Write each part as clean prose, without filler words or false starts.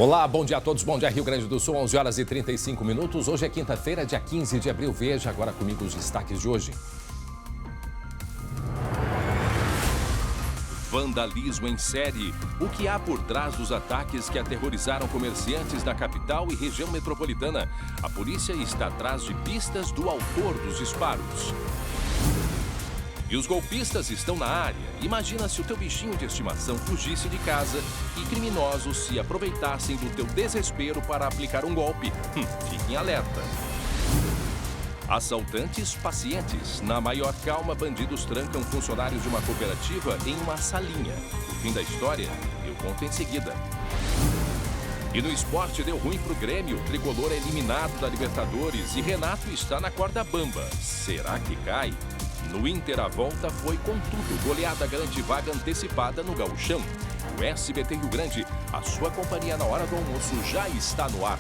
Olá, bom dia a todos, bom dia Rio Grande do Sul, 11 horas e 35 minutos. Hoje é quinta-feira, dia 15 de abril. Veja agora comigo os destaques de hoje. Vandalismo em série. O que há por trás dos ataques que aterrorizaram comerciantes da capital e região metropolitana? A polícia está atrás de pistas do autor dos disparos. E os golpistas estão na área. Imagina se o teu bichinho de estimação fugisse de casa e criminosos se aproveitassem do teu desespero para aplicar um golpe. Fiquem alerta. Assaltantes pacientes. Na maior calma, bandidos trancam funcionários de uma cooperativa em uma salinha. O fim da história eu conto em seguida. E no esporte deu ruim pro Grêmio. O tricolor é eliminado da Libertadores e Renato está na corda bamba. Será que cai? No Inter, a volta foi com tudo. Goleada garante vaga antecipada no Gauchão. O SBT Rio Grande, a sua companhia na hora do almoço, já está no ar.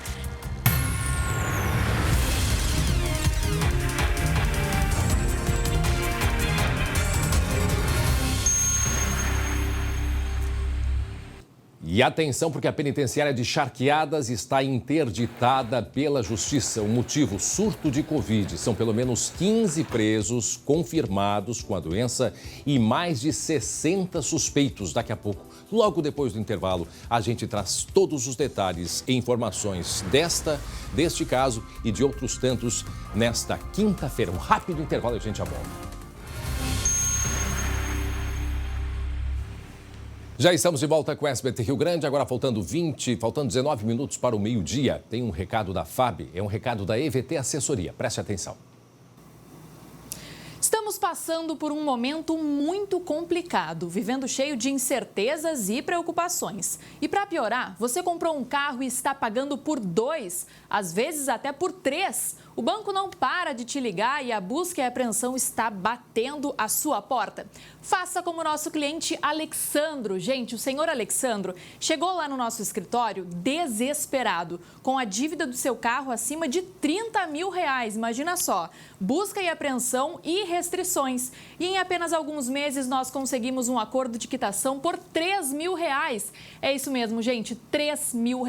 E atenção, porque a penitenciária de Charqueadas está interditada pela Justiça. O motivo, surto de Covid. São pelo menos 15 presos confirmados com a doença e mais de 60 suspeitos. Daqui a pouco, logo depois do intervalo, a gente traz todos os detalhes e informações deste caso e de outros tantos nesta quinta-feira. Um rápido intervalo e a gente já volta. Já estamos de volta com o SBT Rio Grande, agora faltando 19 minutos para o meio-dia. Tem um recado da FAB, é um recado da EVT Assessoria. Preste atenção. Estamos passando por um momento muito complicado, vivendo cheio de incertezas e preocupações. E para piorar, você comprou um carro e está pagando por 2, às vezes até por 3. O banco não para de te ligar e a busca e a apreensão está batendo a sua porta. Faça como o nosso cliente Alexandro. Gente, o senhor Alexandro chegou lá no nosso escritório desesperado, com a dívida do seu carro acima de R$30 mil. Imagina só, busca e apreensão e restrições. E em apenas alguns meses nós conseguimos um acordo de quitação por R$3 mil. É isso mesmo, gente, R$3 mil.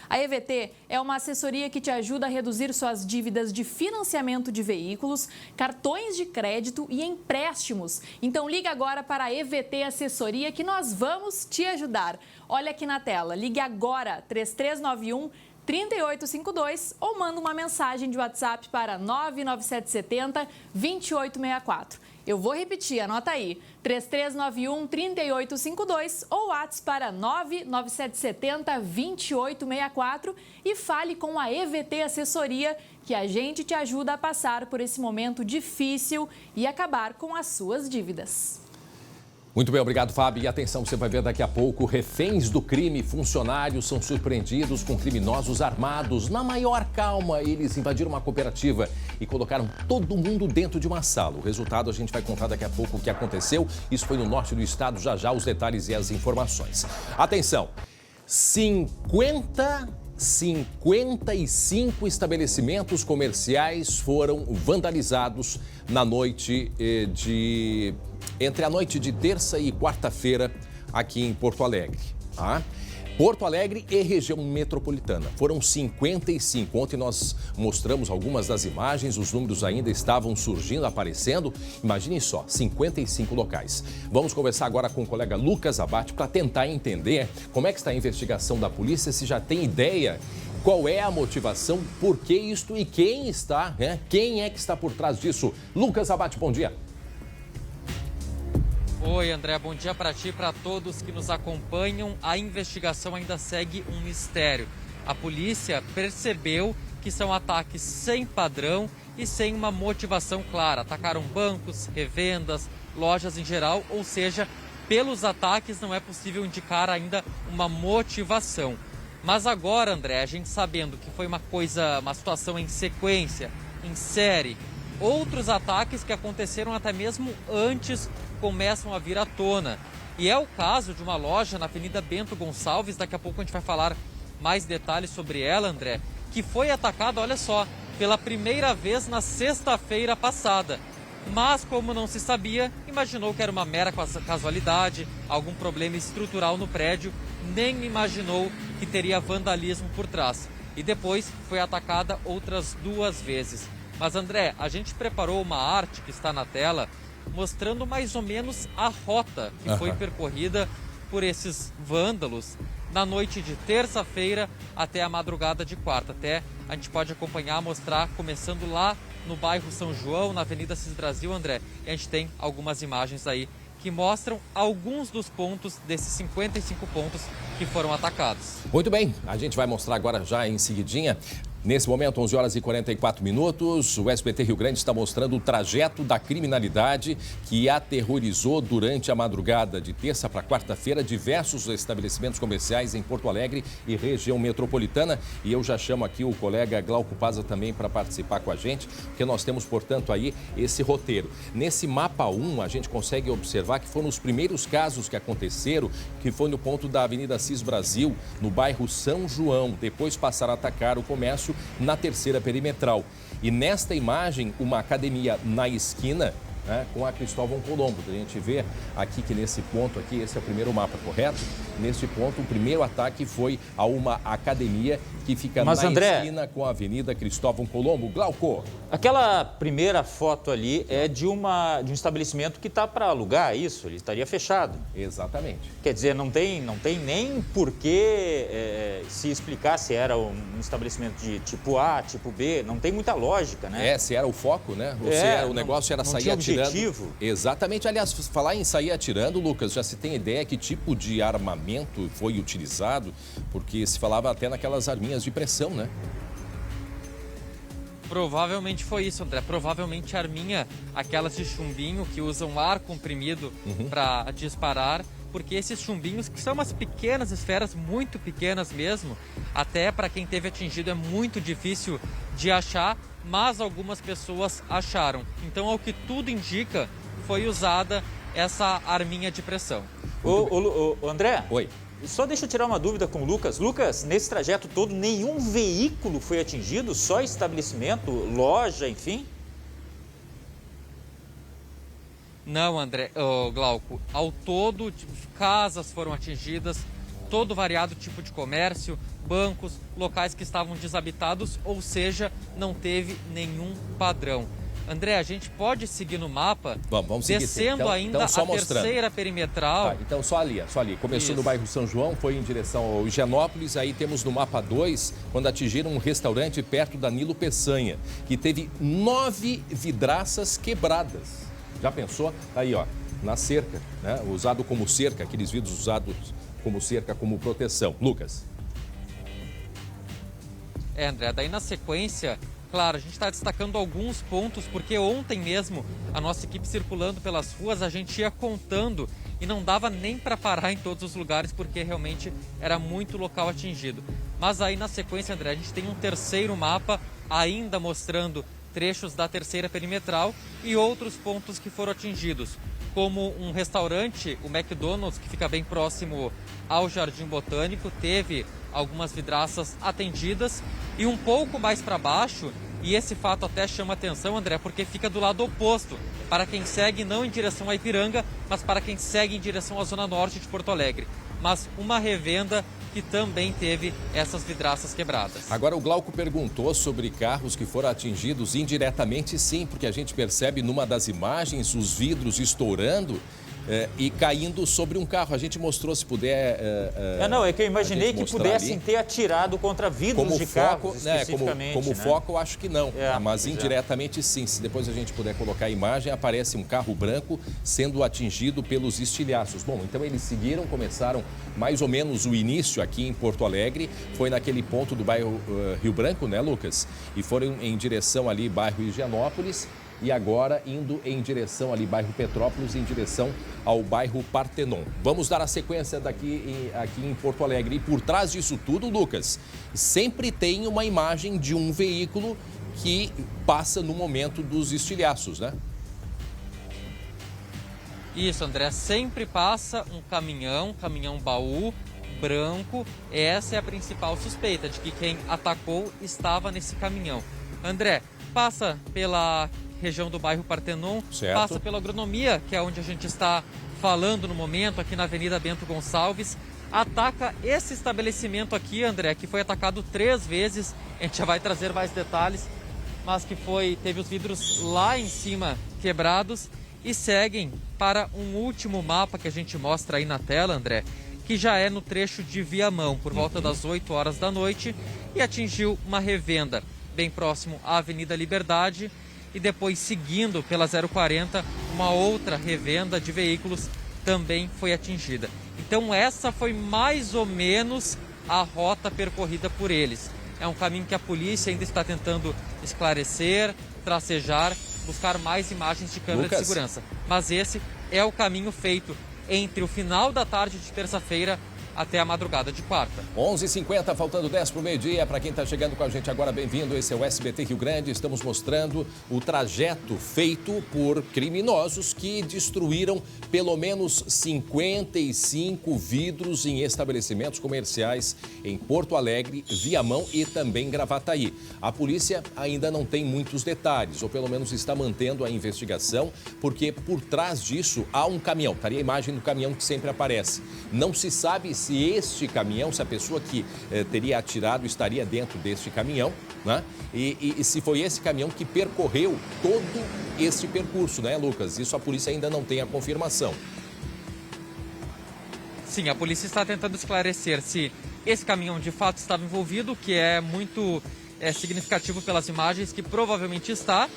A EVT é uma assessoria que te ajuda a reduzir suas dívidas de financiamento de veículos, cartões de crédito e empréstimos. Então liga agora para a EVT Assessoria que nós vamos te ajudar. Olha aqui na tela, ligue agora 3391-3852 ou manda uma mensagem de WhatsApp para 99770-2864. Eu vou repetir, anota aí, 3391-3852 ou WhatsApp para 99770-2864 e fale com a EVT Assessoria, que a gente te ajuda a passar por esse momento difícil e acabar com as suas dívidas. Muito bem, obrigado, Fábio. E atenção, você vai ver daqui a pouco, reféns do crime, funcionários são surpreendidos com criminosos armados. Na maior calma, eles invadiram uma cooperativa e colocaram todo mundo dentro de uma sala. O resultado a gente vai contar daqui a pouco o que aconteceu. Isso foi no norte do estado, já já os detalhes e as informações. Atenção, 55 estabelecimentos comerciais foram vandalizados na noite entre a noite de terça e quarta-feira aqui em Porto Alegre. Tá? Porto Alegre e região metropolitana. Foram 55. Ontem nós mostramos algumas das imagens, os números ainda estavam surgindo, aparecendo. Imaginem só, 55 locais. Vamos conversar agora com o colega Lucas Abate para tentar entender como é que está a investigação da polícia, se já tem ideia qual é a motivação, por que isto e quem é que está por trás disso. Lucas Abate, bom dia. Oi, André, bom dia para ti e para todos que nos acompanham. A investigação ainda segue um mistério. A polícia percebeu que são ataques sem padrão e sem uma motivação clara. Atacaram bancos, revendas, lojas em geral, ou seja, pelos ataques não é possível indicar ainda uma motivação. Mas agora, André, a gente sabendo que foi uma situação em sequência, em série, outros ataques que aconteceram até mesmo antes começam a vir à tona. E é o caso de uma loja na Avenida Bento Gonçalves, daqui a pouco a gente vai falar mais detalhes sobre ela, André, que foi atacada, olha só, pela primeira vez na sexta-feira passada. Mas, como não se sabia, imaginou que era uma mera casualidade, algum problema estrutural no prédio, nem imaginou que teria vandalismo por trás. E depois foi atacada outras 2 vezes. Mas, André, a gente preparou uma arte que está na tela mostrando mais ou menos a rota que foi percorrida por esses vândalos na noite de terça-feira até a madrugada de quarta. Até a gente pode acompanhar, mostrar, começando lá no bairro São João, na Avenida Cis Brasil, André. E a gente tem algumas imagens aí que mostram alguns dos pontos desses 55 pontos que foram atacados. Muito bem, a gente vai mostrar agora já em seguidinha. Nesse momento, 11 horas e 44 minutos, o SBT Rio Grande está mostrando o trajeto da criminalidade que aterrorizou durante a madrugada de terça para quarta-feira diversos estabelecimentos comerciais em Porto Alegre e região metropolitana. E eu já chamo aqui o colega Glauco Paza também para participar com a gente, porque nós temos, portanto, aí esse roteiro. Nesse mapa 1, a gente consegue observar que foram os primeiros casos que aconteceram, que foi no ponto da Avenida Cis Brasil, no bairro São João. Depois passaram a atacar o comércio na terceira perimetral. E nesta imagem, uma academia na esquina, né, com a Cristóvão Colombo. A gente vê aqui que nesse ponto aqui, esse é o primeiro mapa, correto? Neste ponto, o primeiro ataque foi a uma academia que fica na esquina com a Avenida Cristóvão Colombo. Glauco. Aquela primeira foto ali é de um estabelecimento que está para alugar, isso? Ele estaria fechado. Exatamente. Quer dizer, não tem nem por que se explicar se era um estabelecimento de tipo A, tipo B. Não tem muita lógica, né? Se era o foco, né? Ou se era, o negócio era sair atirando. Objetivo. Exatamente. Aliás, falar em sair atirando, Lucas, já se tem ideia que tipo de armamento foi utilizado? Porque se falava até naquelas arminhas de pressão, né? Provavelmente foi isso, André. Provavelmente arminha, aquelas de chumbinho que usam ar comprimido para disparar, porque esses chumbinhos, que são umas pequenas esferas, muito pequenas mesmo, até para quem teve atingido é muito difícil de achar, mas algumas pessoas acharam. Então, ao que tudo indica, foi usada essa arminha de pressão. Ô, André? Oi. Só deixa eu tirar uma dúvida com o Lucas. Lucas, nesse trajeto todo, nenhum veículo foi atingido? Só estabelecimento, loja, enfim? Não, André, Glauco. Ao todo, casas foram atingidas, todo variado tipo de comércio, bancos, locais que estavam desabitados, ou seja, não teve nenhum padrão. André, a gente pode seguir no mapa, vamos seguir, descendo ainda só a terceira perimetral. Tá, então só ali. Começou no bairro São João, foi em direção ao Higienópolis, aí temos no mapa 2, quando atingiram um restaurante perto da Nilo Peçanha, que teve 9 vidraças quebradas. Já pensou? Aí, ó, na cerca, né? Usado como cerca, aqueles vidros usados como cerca, como proteção. Lucas. André, daí na sequência, claro, a gente está destacando alguns pontos, porque ontem mesmo, a nossa equipe circulando pelas ruas, a gente ia contando e não dava nem para parar em todos os lugares, porque realmente era muito local atingido. Mas aí na sequência, André, a gente tem um terceiro mapa ainda mostrando trechos da terceira perimetral e outros pontos que foram atingidos, como um restaurante, o McDonald's, que fica bem próximo ao Jardim Botânico, teve algumas vidraças atendidas, e um pouco mais para baixo, e esse fato até chama atenção, André, porque fica do lado oposto, para quem segue não em direção a Ipiranga, mas para quem segue em direção à zona norte de Porto Alegre. Mas uma revenda que também teve essas vidraças quebradas. Agora, o Glauco perguntou sobre carros que foram atingidos indiretamente, sim, porque a gente percebe numa das imagens os vidros estourando e caindo sobre um carro. A gente mostrou, se puder... é que eu imaginei que pudessem ter atirado contra vidros como de foco, carros, especificamente. Como foco, eu acho que não, mas indiretamente sim. Se depois a gente puder colocar a imagem, aparece um carro branco sendo atingido pelos estilhaços. Bom, então eles seguiram, começaram mais ou menos o início aqui em Porto Alegre, foi naquele ponto do bairro Rio Branco, né, Lucas? E foram em direção ali, bairro Higienópolis, e agora indo em direção ali, bairro Petrópolis, em direção ao bairro Partenon. Vamos dar a sequência aqui em Porto Alegre. E por trás disso tudo, Lucas, sempre tem uma imagem de um veículo que passa no momento dos estilhaços, né? Isso, André, sempre passa um caminhão baú, branco. Essa é a principal suspeita, de que quem atacou estava nesse caminhão. André, passa pela região do bairro Partenon, passa pela Agronomia, que é onde a gente está falando no momento, aqui na Avenida Bento Gonçalves, ataca esse estabelecimento aqui, André, que foi atacado 3 vezes. A gente já vai trazer mais detalhes, mas que teve os vidros lá em cima quebrados. E seguem para um último mapa que a gente mostra aí na tela, André, que já é no trecho de Viamão, por volta das 8 horas da noite, e atingiu uma revenda bem próximo à Avenida Liberdade, e depois seguindo pela 040, uma outra revenda de veículos também foi atingida. Então essa foi mais ou menos a rota percorrida por eles. É um caminho que a polícia ainda está tentando esclarecer, tracejar, buscar mais imagens de câmera de segurança. Mas esse é o caminho feito entre o final da tarde de terça-feira até a madrugada de quarta. 11h50, faltando 10 para o meio-dia. Para quem está chegando com a gente agora, bem-vindo. Esse é o SBT Rio Grande. Estamos mostrando o trajeto feito por criminosos que destruíram pelo menos 55 vidros em estabelecimentos comerciais em Porto Alegre, Viamão e também Gravataí. A polícia ainda não tem muitos detalhes, ou pelo menos está mantendo a investigação, porque por trás disso há um caminhão. Está ali a imagem do caminhão que sempre aparece. Não se sabe se este caminhão, se a pessoa que teria atirado estaria dentro deste caminhão, né? E se foi esse caminhão que percorreu todo esse percurso, né, Lucas? Isso a polícia ainda não tem a confirmação. Sim, a polícia está tentando esclarecer se esse caminhão de fato estava envolvido, que é muito significativo pelas imagens, que provavelmente está,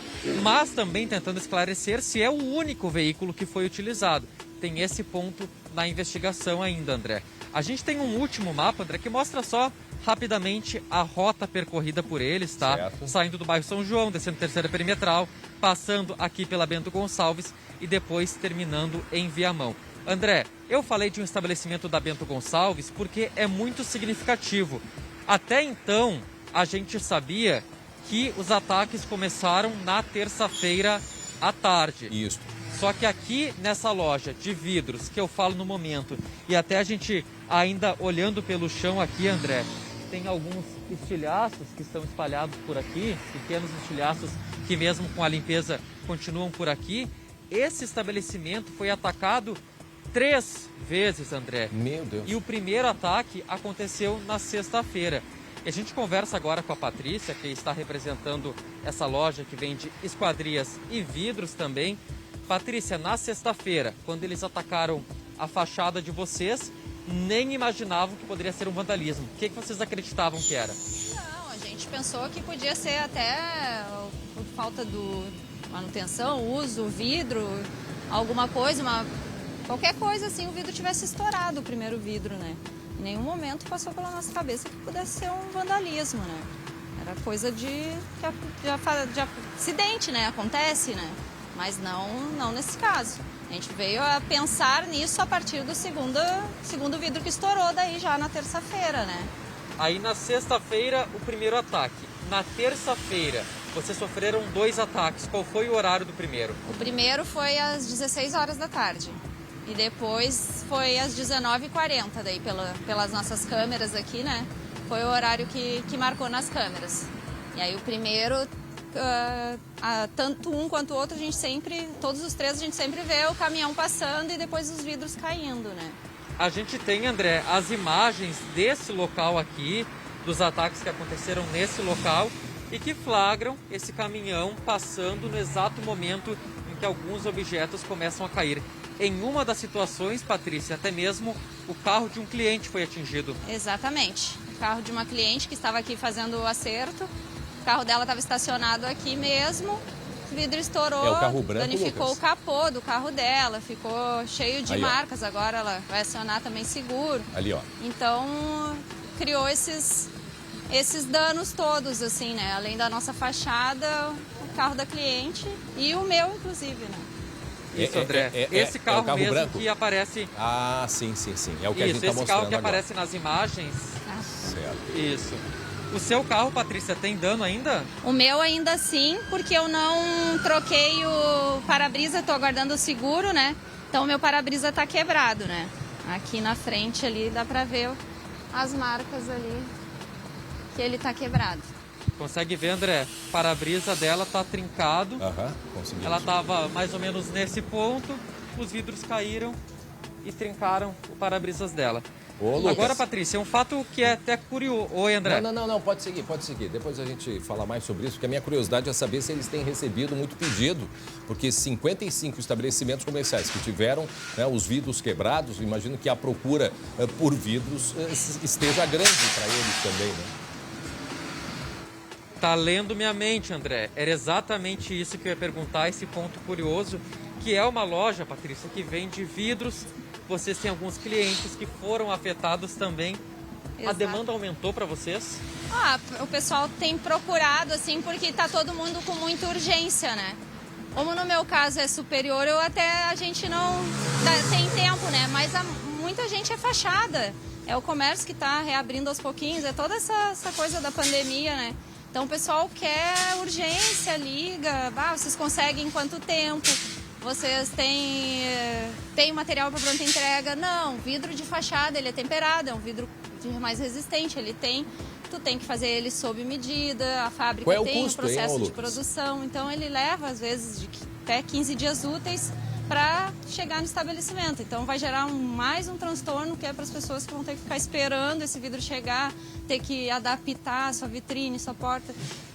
mas também tentando esclarecer se é o único veículo que foi utilizado. Tem esse ponto na investigação ainda, André. A gente tem um último mapa, André, que mostra só rapidamente a rota percorrida por eles, tá? Certo. Saindo do bairro São João, descendo terceira perimetral, passando aqui pela Bento Gonçalves e depois terminando em Viamão. André, eu falei de um estabelecimento da Bento Gonçalves porque é muito significativo. Até então, a gente sabia que os ataques começaram na terça-feira à tarde. Isso. Só que aqui nessa loja de vidros, que eu falo no momento, e até a gente ainda olhando pelo chão aqui, André, tem alguns estilhaços que estão espalhados por aqui, pequenos estilhaços que mesmo com a limpeza continuam por aqui. Esse estabelecimento foi atacado 3 vezes, André. Meu Deus. E o primeiro ataque aconteceu na sexta-feira. E a gente conversa agora com a Patrícia, que está representando essa loja que vende esquadrias e vidros também. Patrícia, na sexta-feira, quando eles atacaram a fachada de vocês, nem imaginavam que poderia ser um vandalismo. O que vocês acreditavam que era? Não, a gente pensou que podia ser até por falta de manutenção, uso, vidro, alguma coisa, qualquer coisa assim, o vidro tivesse estourado, o primeiro vidro, né? Em nenhum momento passou pela nossa cabeça que pudesse ser um vandalismo, né? Era coisa de acidente, né? Acontece, né? Mas não nesse caso. A gente veio a pensar nisso a partir do segundo vidro que estourou daí já na terça-feira, né? Aí na sexta-feira o primeiro ataque. Na terça-feira vocês sofreram 2 ataques. Qual foi o horário do primeiro? O primeiro foi às 16 horas da tarde. E depois foi às 19h40, daí pelas nossas câmeras aqui, né? Foi o horário que marcou nas câmeras. E aí o primeiro... tanto um quanto o outro, todos os 3 a gente sempre vê o caminhão passando e depois os vidros caindo, né? A gente tem, André, as imagens desse local aqui, dos ataques que aconteceram nesse local e que flagram esse caminhão passando no exato momento em que alguns objetos começam a cair. Em uma das situações, Patrícia, até mesmo o carro de um cliente foi atingido. Exatamente. O carro de uma cliente que estava aqui fazendo o acerto. O carro dela estava estacionado aqui mesmo, o vidro estourou, o carro branco, danificou Lucas? O capô do carro dela, ficou cheio de aí, marcas, agora ela vai acionar também seguro. Ali, ó. Então, criou esses danos todos, assim, né? Além da nossa fachada, o carro da cliente e o meu, inclusive, né? Isso, André. Esse carro, o carro mesmo branco? que aparece... Ah, sim. É o que a gente está mostrando esse carro que agora. aparece nas imagens. Certo. Isso. O seu carro, Patrícia, tem dano ainda? O meu ainda sim, porque eu não troquei o para-brisa, estou aguardando o seguro, né? Então o meu para-brisa está quebrado, né? Aqui na frente ali dá para ver as marcas ali que ele está quebrado. Consegue ver, André? O para-brisa dela está trincado. Conseguimos. Ela estava mais ou menos nesse ponto, os vidros caíram e trincaram o para-brisas dela. Ô, Lucas. Agora, Patrícia, um fato que é até curioso. Oi, André. Não, pode seguir. Depois a gente fala mais sobre isso, porque a minha curiosidade é saber se eles têm recebido muito pedido, porque 55 estabelecimentos comerciais que tiveram, né, os vidros quebrados, imagino que a procura por vidros esteja grande para eles também, né? Tá lendo minha mente, André. Era exatamente isso que eu ia perguntar, esse ponto curioso, que é uma loja, Patrícia, que vende vidros. Vocês têm alguns clientes que foram afetados também. Exato. A demanda aumentou para vocês? O pessoal tem procurado, assim, porque tá todo mundo com muita urgência, né? Como no meu caso é superior, a gente não tem tempo, né? Mas muita gente é fachada. É o comércio que tá reabrindo aos pouquinhos, é toda essa coisa da pandemia, né? Então o pessoal quer urgência, liga, vocês conseguem em quanto tempo? Vocês têm material para pronta entrega? Não, vidro de fachada, ele é temperado, é um vidro mais resistente, tu tem que fazer ele sob medida, a fábrica tem o processo de produção, então ele leva às vezes de até 15 dias úteis para chegar no estabelecimento. Então vai gerar mais um transtorno que é para as pessoas que vão ter que ficar esperando esse vidro chegar, ter que adaptar a sua vitrine, sua porta,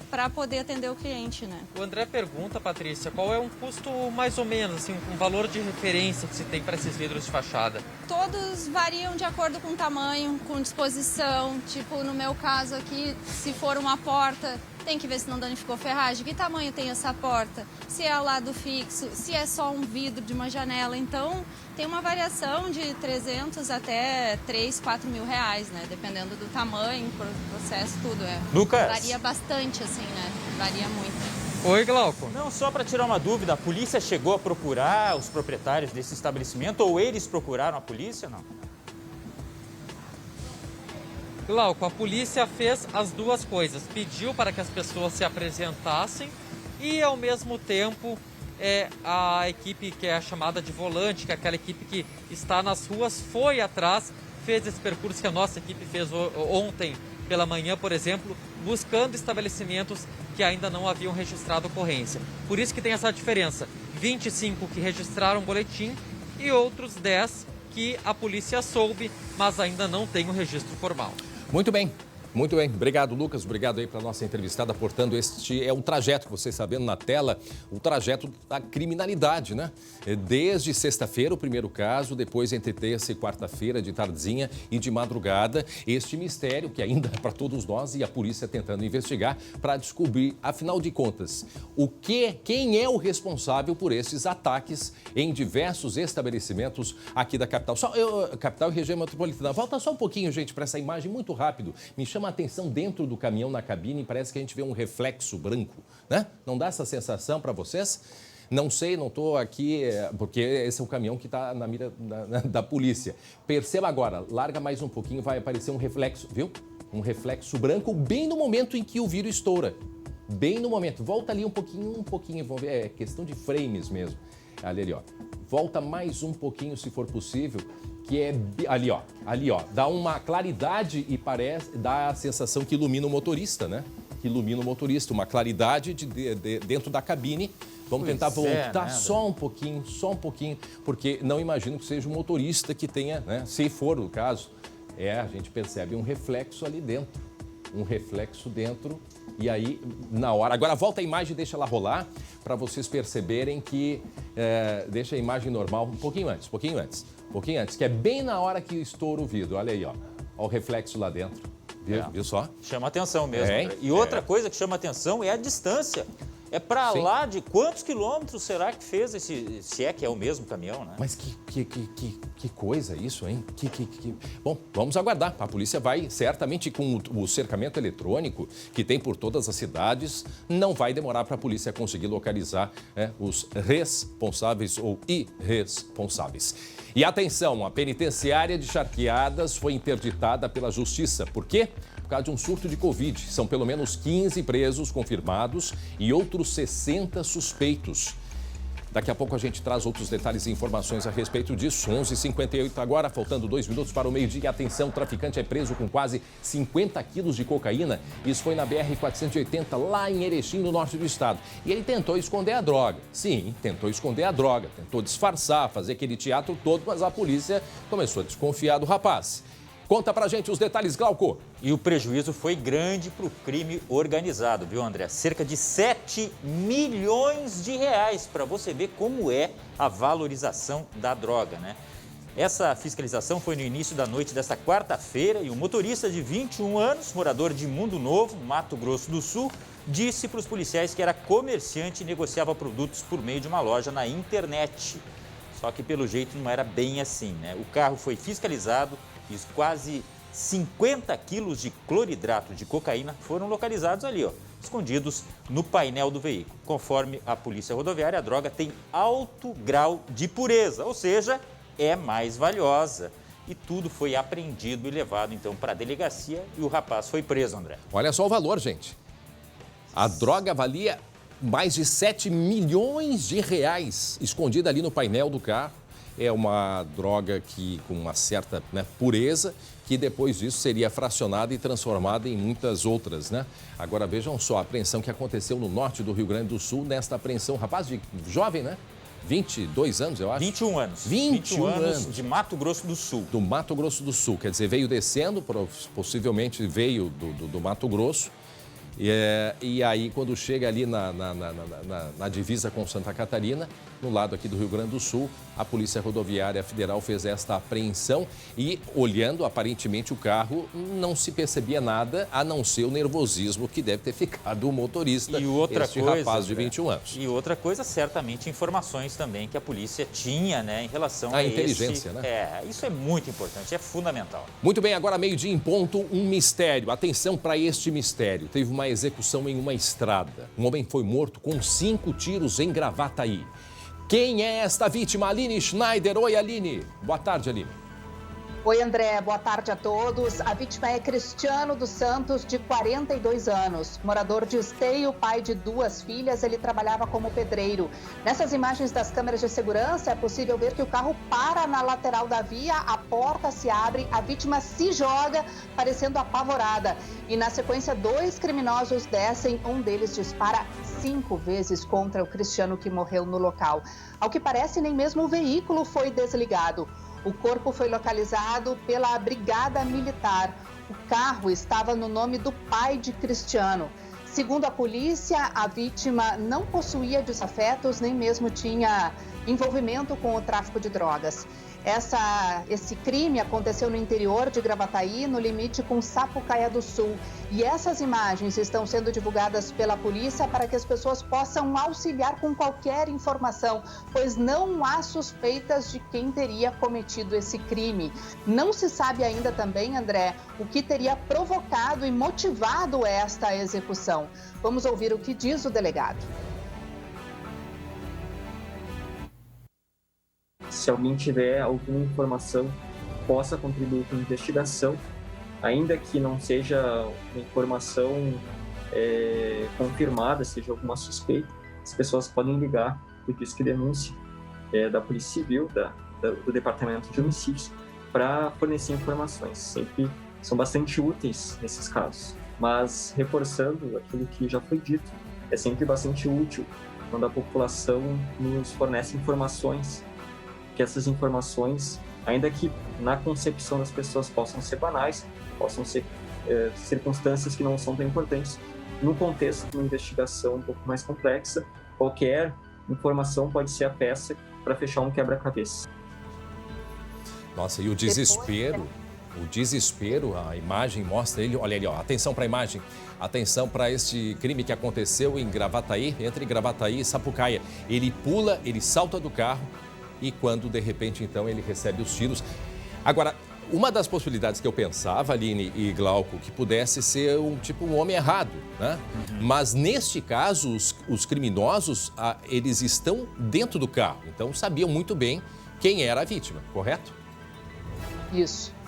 para poder atender o cliente, né? O André pergunta, Patrícia, qual é um custo mais ou menos, assim, um valor de referência que se tem para esses vidros de fachada? Todos variam de acordo com o tamanho, com disposição. Tipo, no meu caso aqui, se for uma porta, tem que ver se não danificou ferragem. Que tamanho tem essa porta? Se é ao lado fixo, se é só um vidro de uma janela. Então, tem uma variação de 300 até 3, 4 mil reais, né? Dependendo do tamanho, processo, tudo. Lucas. Varia bastante, assim, né? Varia muito. Oi, Glauco. Não, só para tirar uma dúvida, a polícia chegou a procurar os proprietários desse estabelecimento ou eles procuraram a polícia, não? Glauco, a polícia fez as duas coisas. Pediu para que as pessoas se apresentassem e, ao mesmo tempo, a equipe que é a chamada de volante, que é aquela equipe que está nas ruas, foi atrás, fez esse percurso que a nossa equipe fez ontem pela manhã, por exemplo, buscando estabelecimentos que ainda não haviam registrado ocorrência. Por isso que tem essa diferença. 25 que registraram boletim e outros 10 que a polícia soube, mas ainda não tem o registro formal. Muito bem. Muito bem, obrigado Lucas, obrigado aí para a nossa entrevistada, portanto este é um trajeto que vocês sabendo na tela, o trajeto da criminalidade, né? Desde sexta-feira o primeiro caso, depois entre terça e quarta-feira de tardezinha e de madrugada, este mistério que ainda é para todos nós e a polícia tentando investigar para descobrir, afinal de contas, quem é o responsável por esses ataques em diversos estabelecimentos aqui da capital. Capital e região metropolitana. Volta só um pouquinho, gente, para essa imagem muito rápido. Me chama a atenção dentro do caminhão, na cabine, parece que a gente vê um reflexo branco, né? Não dá essa sensação para vocês? Não sei, não estou aqui, porque esse é o caminhão que está na mira da polícia. Perceba agora, larga mais um pouquinho, vai aparecer um reflexo, viu? Um reflexo branco bem no momento em que o vidro estoura. Bem no momento. Volta ali um pouquinho, vamos ver, é questão de frames mesmo. Ali, ó. Volta mais um pouquinho, se for possível, que é ali, ó. Dá uma claridade e dá a sensação que ilumina o motorista, né? Que ilumina o motorista, uma claridade dentro da cabine. Vamos tentar voltar só um pouquinho, porque não imagino que seja o motorista que tenha, né? Se for o caso, a gente percebe um reflexo ali dentro. Um reflexo dentro. E aí, na hora... Agora, volta a imagem e deixa ela rolar para vocês perceberem que... deixa a imagem normal um pouquinho antes, que é bem na hora que estoura o vidro. Olha aí, ó. Olha o reflexo lá dentro. Viu só? Chama atenção mesmo. E outra coisa que chama atenção é a distância. É para lá de quantos quilômetros será que fez se é que é o mesmo caminhão, né? Mas que coisa isso, hein? Bom, vamos aguardar. A polícia vai, certamente, com o cercamento eletrônico que tem por todas as cidades, não vai demorar para a polícia conseguir localizar os responsáveis ou irresponsáveis. E atenção, a penitenciária de Charqueadas foi interditada pela Justiça. Por quê? Por causa de um surto de Covid. São pelo menos 15 presos confirmados e outros 60 suspeitos. Daqui a pouco a gente traz outros detalhes e informações a respeito disso. 11h58 agora, faltando 2 minutos para o meio-dia. Atenção, o traficante é preso com quase 50 quilos de cocaína. Isso foi na BR-480, lá em Erechim, no norte do estado. E ele tentou esconder a droga. Sim, tentou esconder a droga. Tentou disfarçar, fazer aquele teatro todo, mas a polícia começou a desconfiar do rapaz. Conta pra gente os detalhes, Glauco. E o prejuízo foi grande para o crime organizado, viu, André? Cerca de 7 milhões de reais, para você ver como é a valorização da droga, né? Essa fiscalização foi no início da noite desta quarta-feira e o motorista de 21 anos, morador de Mundo Novo, Mato Grosso do Sul, disse para os policiais que era comerciante e negociava produtos por meio de uma loja na internet. Só que, pelo jeito, não era bem assim, né? O carro foi fiscalizado e quase 50 quilos de cloridrato de cocaína foram localizados ali, ó, escondidos no painel do veículo. Conforme a Polícia Rodoviária, a droga tem alto grau de pureza, ou seja, é mais valiosa. E tudo foi apreendido e levado, então, para a delegacia e o rapaz foi preso, André. Olha só o valor, gente. A droga valia mais de 7 milhões de reais, escondida ali no painel do carro. É uma droga que com uma certa, né, pureza, que depois disso seria fracionada e transformada em muitas outras, né? Agora vejam só a apreensão que aconteceu no norte do Rio Grande do Sul, nesta apreensão, rapaz jovem, né? 22 anos, eu acho. 21 anos. 21 anos. De Mato Grosso do Sul. Do Mato Grosso do Sul, quer dizer, veio descendo, possivelmente veio do Mato Grosso. E aí, quando chega ali na divisa com Santa Catarina, no lado aqui do Rio Grande do Sul, a Polícia Rodoviária Federal fez esta apreensão e, olhando aparentemente o carro, não se percebia nada, a não ser o nervosismo que deve ter ficado o motorista, rapaz de 21 anos. E outra coisa, certamente, informações também que a polícia tinha, né, em relação a inteligência, né? Isso é muito importante, é fundamental. Muito bem, agora meio-dia em ponto, um mistério. Atenção para este mistério. Teve uma execução em uma estrada. Um homem foi morto com 5 tiros em Gravataí. Quem é esta vítima? Aline Schneider. Oi, Aline. Boa tarde, Aline. Oi, André. Boa tarde a todos. A vítima é Cristiano dos Santos, de 42 anos. Morador de Esteio, pai de 2 filhas, ele trabalhava como pedreiro. Nessas imagens das câmeras de segurança, é possível ver que o carro para na lateral da via, a porta se abre, a vítima se joga, parecendo apavorada. E na sequência, 2 criminosos descem, um deles dispara 5 vezes contra o Cristiano, que morreu no local. Ao que parece, nem mesmo o veículo foi desligado. O corpo foi localizado pela Brigada Militar. O carro estava no nome do pai de Cristiano. Segundo a polícia, a vítima não possuía desafetos, nem mesmo tinha envolvimento com o tráfico de drogas. Esse crime aconteceu no interior de Gravataí, no limite com Sapucaia do Sul. E essas imagens estão sendo divulgadas pela polícia para que as pessoas possam auxiliar com qualquer informação, pois não há suspeitas de quem teria cometido esse crime. Não se sabe ainda também, André, o que teria provocado e motivado esta execução. Vamos ouvir o que diz o delegado. Se alguém tiver alguma informação, possa contribuir com a investigação, ainda que não seja uma informação confirmada, seja alguma suspeita, as pessoas podem ligar para o Disque Denúncia da Polícia Civil, do Departamento de Homicídios, para fornecer informações. Sempre são bastante úteis nesses casos, mas reforçando aquilo que já foi dito, é sempre bastante útil quando a população nos fornece informações, que essas informações, ainda que na concepção das pessoas possam ser banais, possam ser circunstâncias que não são tão importantes, no contexto de uma investigação um pouco mais complexa, qualquer informação pode ser a peça para fechar um quebra-cabeça. Nossa, e o desespero, a imagem mostra ele, olha ali, ó, atenção para a imagem, atenção para este crime que aconteceu em Gravataí, entre Gravataí e Sapucaia. Ele pula, ele salta do carro, e quando, de repente, então, ele recebe os tiros. Agora, uma das possibilidades que eu pensava, Aline e Glauco, que pudesse ser um homem errado, né? Mas, neste caso, os criminosos, eles estão dentro do carro. Então, sabiam muito bem quem era a vítima, correto? Isso.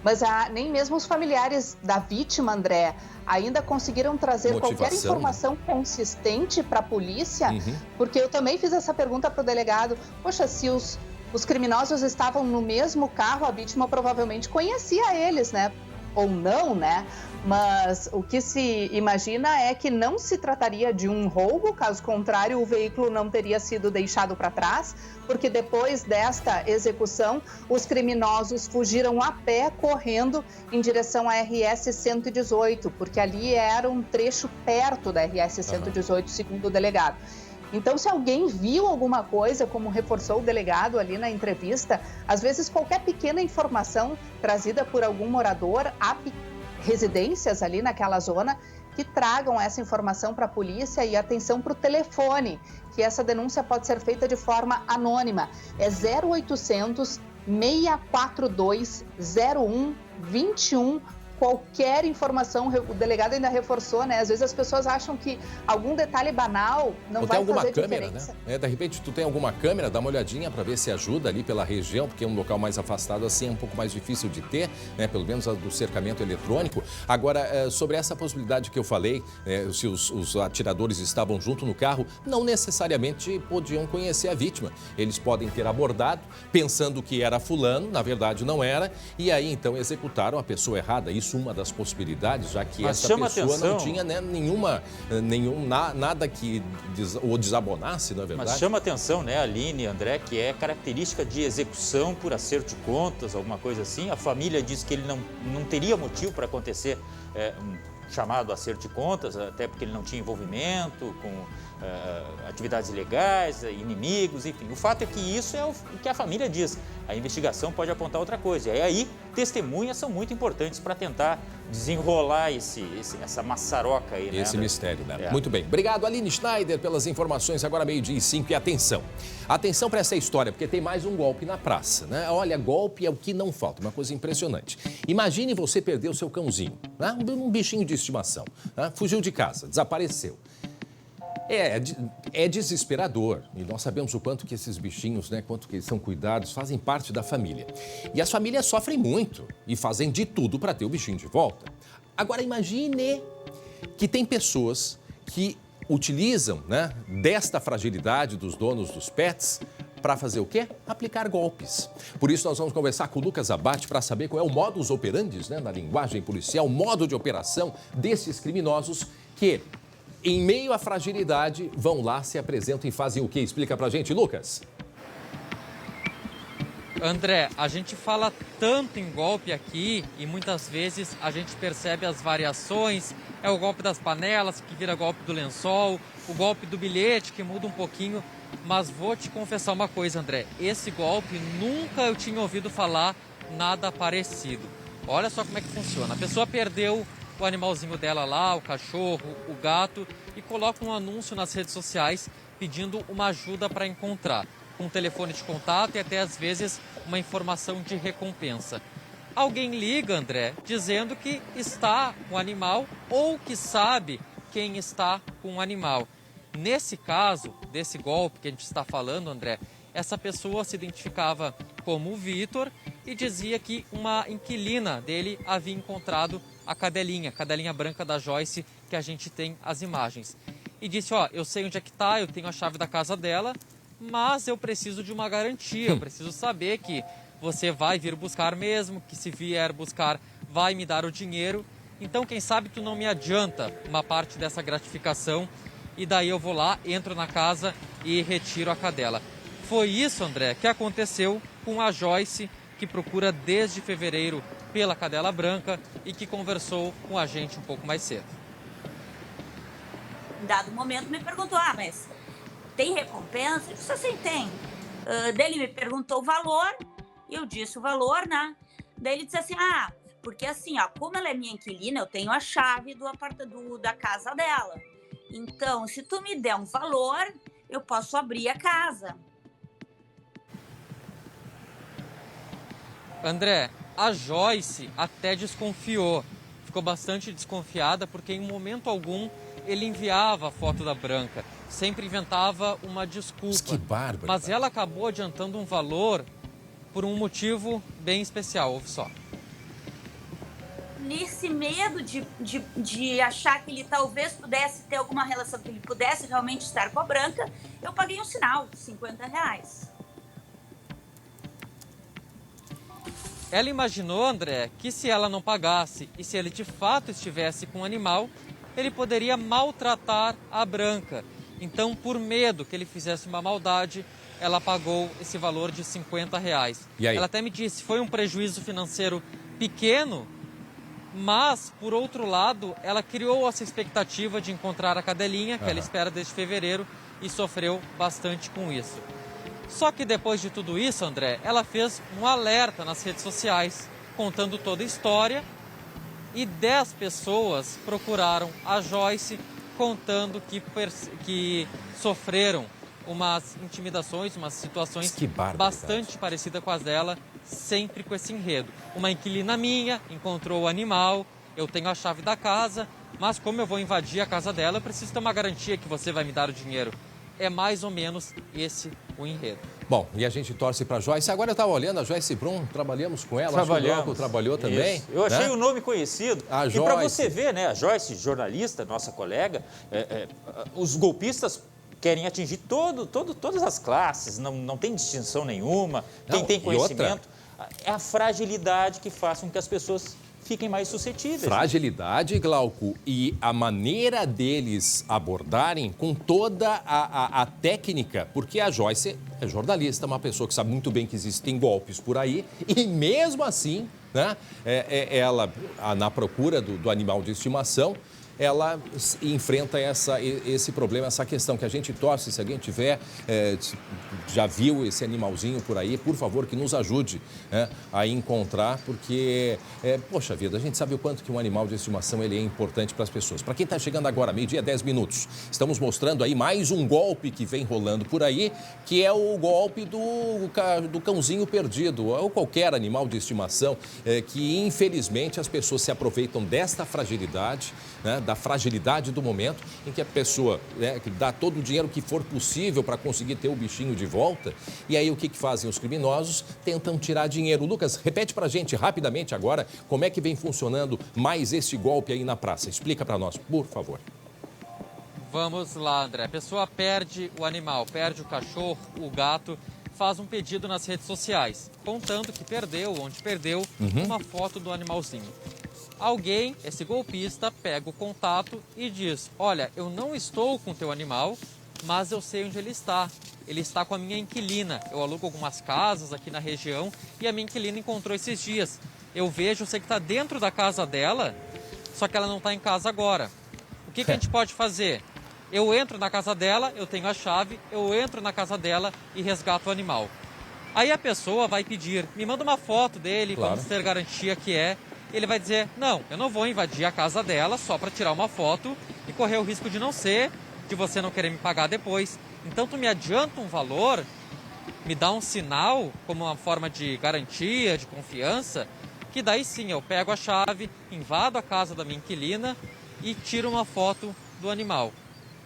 Mas nem mesmo os familiares da vítima, André, ainda conseguiram trazer qualquer informação consistente para a polícia, porque eu também fiz essa pergunta para o delegado. Poxa, se os criminosos estavam no mesmo carro, a vítima provavelmente conhecia eles, né? ou não, né? Mas o que se imagina é que não se trataria de um roubo, caso contrário, o veículo não teria sido deixado para trás, porque depois desta execução, os criminosos fugiram a pé, correndo em direção à RS 118, porque ali era um trecho perto da RS 118, segundo o delegado. Então, se alguém viu alguma coisa, como reforçou o delegado ali na entrevista, às vezes qualquer pequena informação trazida por algum morador, há residências ali naquela zona que tragam essa informação para a polícia, e atenção para o telefone, que essa denúncia pode ser feita de forma anônima. É 0800 642 0121. Qualquer informação, o delegado ainda reforçou, né? Às vezes as pessoas acham que algum detalhe banal não vai fazer diferença. Né? De repente, tu tem alguma câmera, dá uma olhadinha para ver se ajuda ali pela região, porque é um local mais afastado assim é um pouco mais difícil de ter, né? Pelo menos a do cercamento eletrônico. Agora, sobre essa possibilidade que eu falei, se os atiradores estavam junto no carro, não necessariamente podiam conhecer a vítima. Eles podem ter abordado, pensando que era fulano, na verdade não era, e aí então executaram a pessoa errada. Isso uma das possibilidades, já que essa pessoa não tinha, né, nada que o desabonasse, na verdade. Mas chama atenção, né, Aline, André, que é característica de execução por acerto de contas, alguma coisa assim. A família diz que ele não teria motivo para acontecer um chamado acerto de contas, até porque ele não tinha envolvimento com atividades ilegais, inimigos, enfim. O fato é que isso é o que a família diz. A investigação pode apontar outra coisa. E aí, testemunhas são muito importantes para tentar desenrolar essa maçaroca aí, né? Esse mistério, né? Muito bem. Obrigado, Aline Schneider, pelas informações. Agora 12:05 e atenção. Atenção para essa história, porque tem mais um golpe na praça, né? Olha, golpe é o que não falta, uma coisa impressionante. Imagine você perder o seu cãozinho, né? Um bichinho de estimação, né? Fugiu de casa, desapareceu. É desesperador, e nós sabemos o quanto que esses bichinhos, né, quanto que eles são cuidados, fazem parte da família. E as famílias sofrem muito e fazem de tudo para ter o bichinho de volta. Agora imagine que tem pessoas que utilizam, né, desta fragilidade dos donos dos pets para fazer o quê? Aplicar golpes. Por isso nós vamos conversar com o Lucas Abate para saber qual é o modus operandi, né, na linguagem policial, o modo de operação desses criminosos que, em meio à fragilidade, vão lá, se apresentam e fazem o quê? Explica pra gente, Lucas. André, a gente fala tanto em golpe aqui e muitas vezes a gente percebe as variações. É o golpe das panelas, que vira golpe do lençol, o golpe do bilhete, que muda um pouquinho. Mas vou te confessar uma coisa, André. Esse golpe, nunca eu tinha ouvido falar nada parecido. Olha só como é que funciona. A pessoa perdeu o animalzinho dela lá, o cachorro, o gato, e coloca um anúncio nas redes sociais pedindo uma ajuda para encontrar, com um telefone de contato e até às vezes uma informação de recompensa. Alguém liga, André, dizendo que está com o animal ou que sabe quem está com o animal. Nesse caso, desse golpe que a gente está falando, André, essa pessoa se identificava como o Vitor e dizia que uma inquilina dele havia encontrado a cadelinha branca da Joyce, que a gente tem as imagens. E disse, ó, eu sei onde é que tá, eu tenho a chave da casa dela, mas eu preciso de uma garantia, eu preciso saber que você vai vir buscar mesmo, que se vier buscar vai me dar o dinheiro. Então, quem sabe tu não me adianta uma parte dessa gratificação e daí eu vou lá, entro na casa e retiro a cadela. Foi isso, André, que aconteceu com a Joyce, que procura desde fevereiro pela cadela branca e que conversou com a gente um pouco mais cedo. Em dado momento me perguntou, mas tem recompensa? Eu disse assim, tem. Daí ele me perguntou o valor, e eu disse o valor, né? Daí ele disse assim, porque assim, ó, como ela é minha inquilina, eu tenho a chave da casa dela. Então, se tu me der um valor, eu posso abrir a casa. André, a Joyce até desconfiou, ficou bastante desconfiada porque em momento algum ele enviava a foto da Branca, sempre inventava uma desculpa. Que bárbaro. Mas ela acabou adiantando um valor por um motivo bem especial, ouve só. Nesse medo de achar que ele talvez pudesse ter alguma relação, que ele pudesse realmente estar com a Branca, eu paguei um sinal de R$50. Ela imaginou, André, que se ela não pagasse e se ele de fato estivesse com o animal, ele poderia maltratar a Branca. Então, por medo que ele fizesse uma maldade, ela pagou esse valor de R$50. E aí? Ela até me disse, foi um prejuízo financeiro pequeno, mas, por outro lado, ela criou essa expectativa de encontrar a cadelinha, que ela espera desde fevereiro, e sofreu bastante com isso. Só que depois de tudo isso, André, ela fez um alerta nas redes sociais, contando toda a história, e 10 pessoas procuraram a Joyce, contando que sofreram umas intimidações, umas situações bastante parecidas com as dela, sempre com esse enredo. Uma inquilina minha encontrou o animal, eu tenho a chave da casa, mas como eu vou invadir a casa dela, eu preciso ter uma garantia que você vai me dar o dinheiro. É mais ou menos esse o enredo. Bom, e a gente torce para a Joyce. Agora eu estava olhando, a Joyce Brum, trabalhamos com ela. Trabalhamos. Acho que o Glauco trabalhou também. Isso. Eu achei né? o nome conhecido. A e para você ver, né, a Joyce, jornalista, nossa colega, os golpistas querem atingir todas as classes, não tem distinção nenhuma. Quem tem conhecimento, é a fragilidade que faz com que as pessoas fiquem mais suscetíveis. Fragilidade, Glauco, e a maneira deles abordarem com toda a técnica, porque a Joyce é jornalista, uma pessoa que sabe muito bem que existem golpes por aí, e mesmo assim, né, ela, na procura do animal de estimação, ela enfrenta esse problema, essa questão que a gente torce, se alguém tiver, já viu esse animalzinho por aí, por favor, que nos ajude a encontrar, porque, poxa vida, a gente sabe o quanto que um animal de estimação ele é importante para as pessoas. Para quem está chegando agora, 12:10, estamos mostrando aí mais um golpe que vem rolando por aí, que é o golpe do cãozinho perdido, ou qualquer animal de estimação, que infelizmente as pessoas se aproveitam desta fragilidade, né, da fragilidade do momento em que a pessoa que dá todo o dinheiro que for possível para conseguir ter o bichinho de volta. E aí o que fazem os criminosos? Tentam tirar dinheiro. Lucas, repete para a gente rapidamente agora como é que vem funcionando mais esse golpe aí na praça. Explica para nós, por favor. Vamos lá, André. A pessoa perde o animal, perde o cachorro, o gato, faz um pedido nas redes sociais, contando que perdeu, onde perdeu, uma foto do animalzinho. Alguém, esse golpista, pega o contato e diz, olha, eu não estou com o teu animal, mas eu sei onde ele está. Ele está com a minha inquilina. Eu alugo algumas casas aqui na região e a minha inquilina encontrou esses dias. Eu vejo, eu sei que está dentro da casa dela, só que ela não está em casa agora. O que a gente pode fazer? Eu entro na casa dela, eu tenho a chave, eu entro na casa dela e resgato o animal. Aí a pessoa vai pedir, me manda uma foto dele, claro, vamos ter garantia que é. Ele vai dizer, não, eu não vou invadir a casa dela só para tirar uma foto e correr o risco de não ser, de você não querer me pagar depois. Então tu me adianta um valor, me dá um sinal como uma forma de garantia, de confiança, que daí sim eu pego a chave, invado a casa da minha inquilina e tiro uma foto do animal.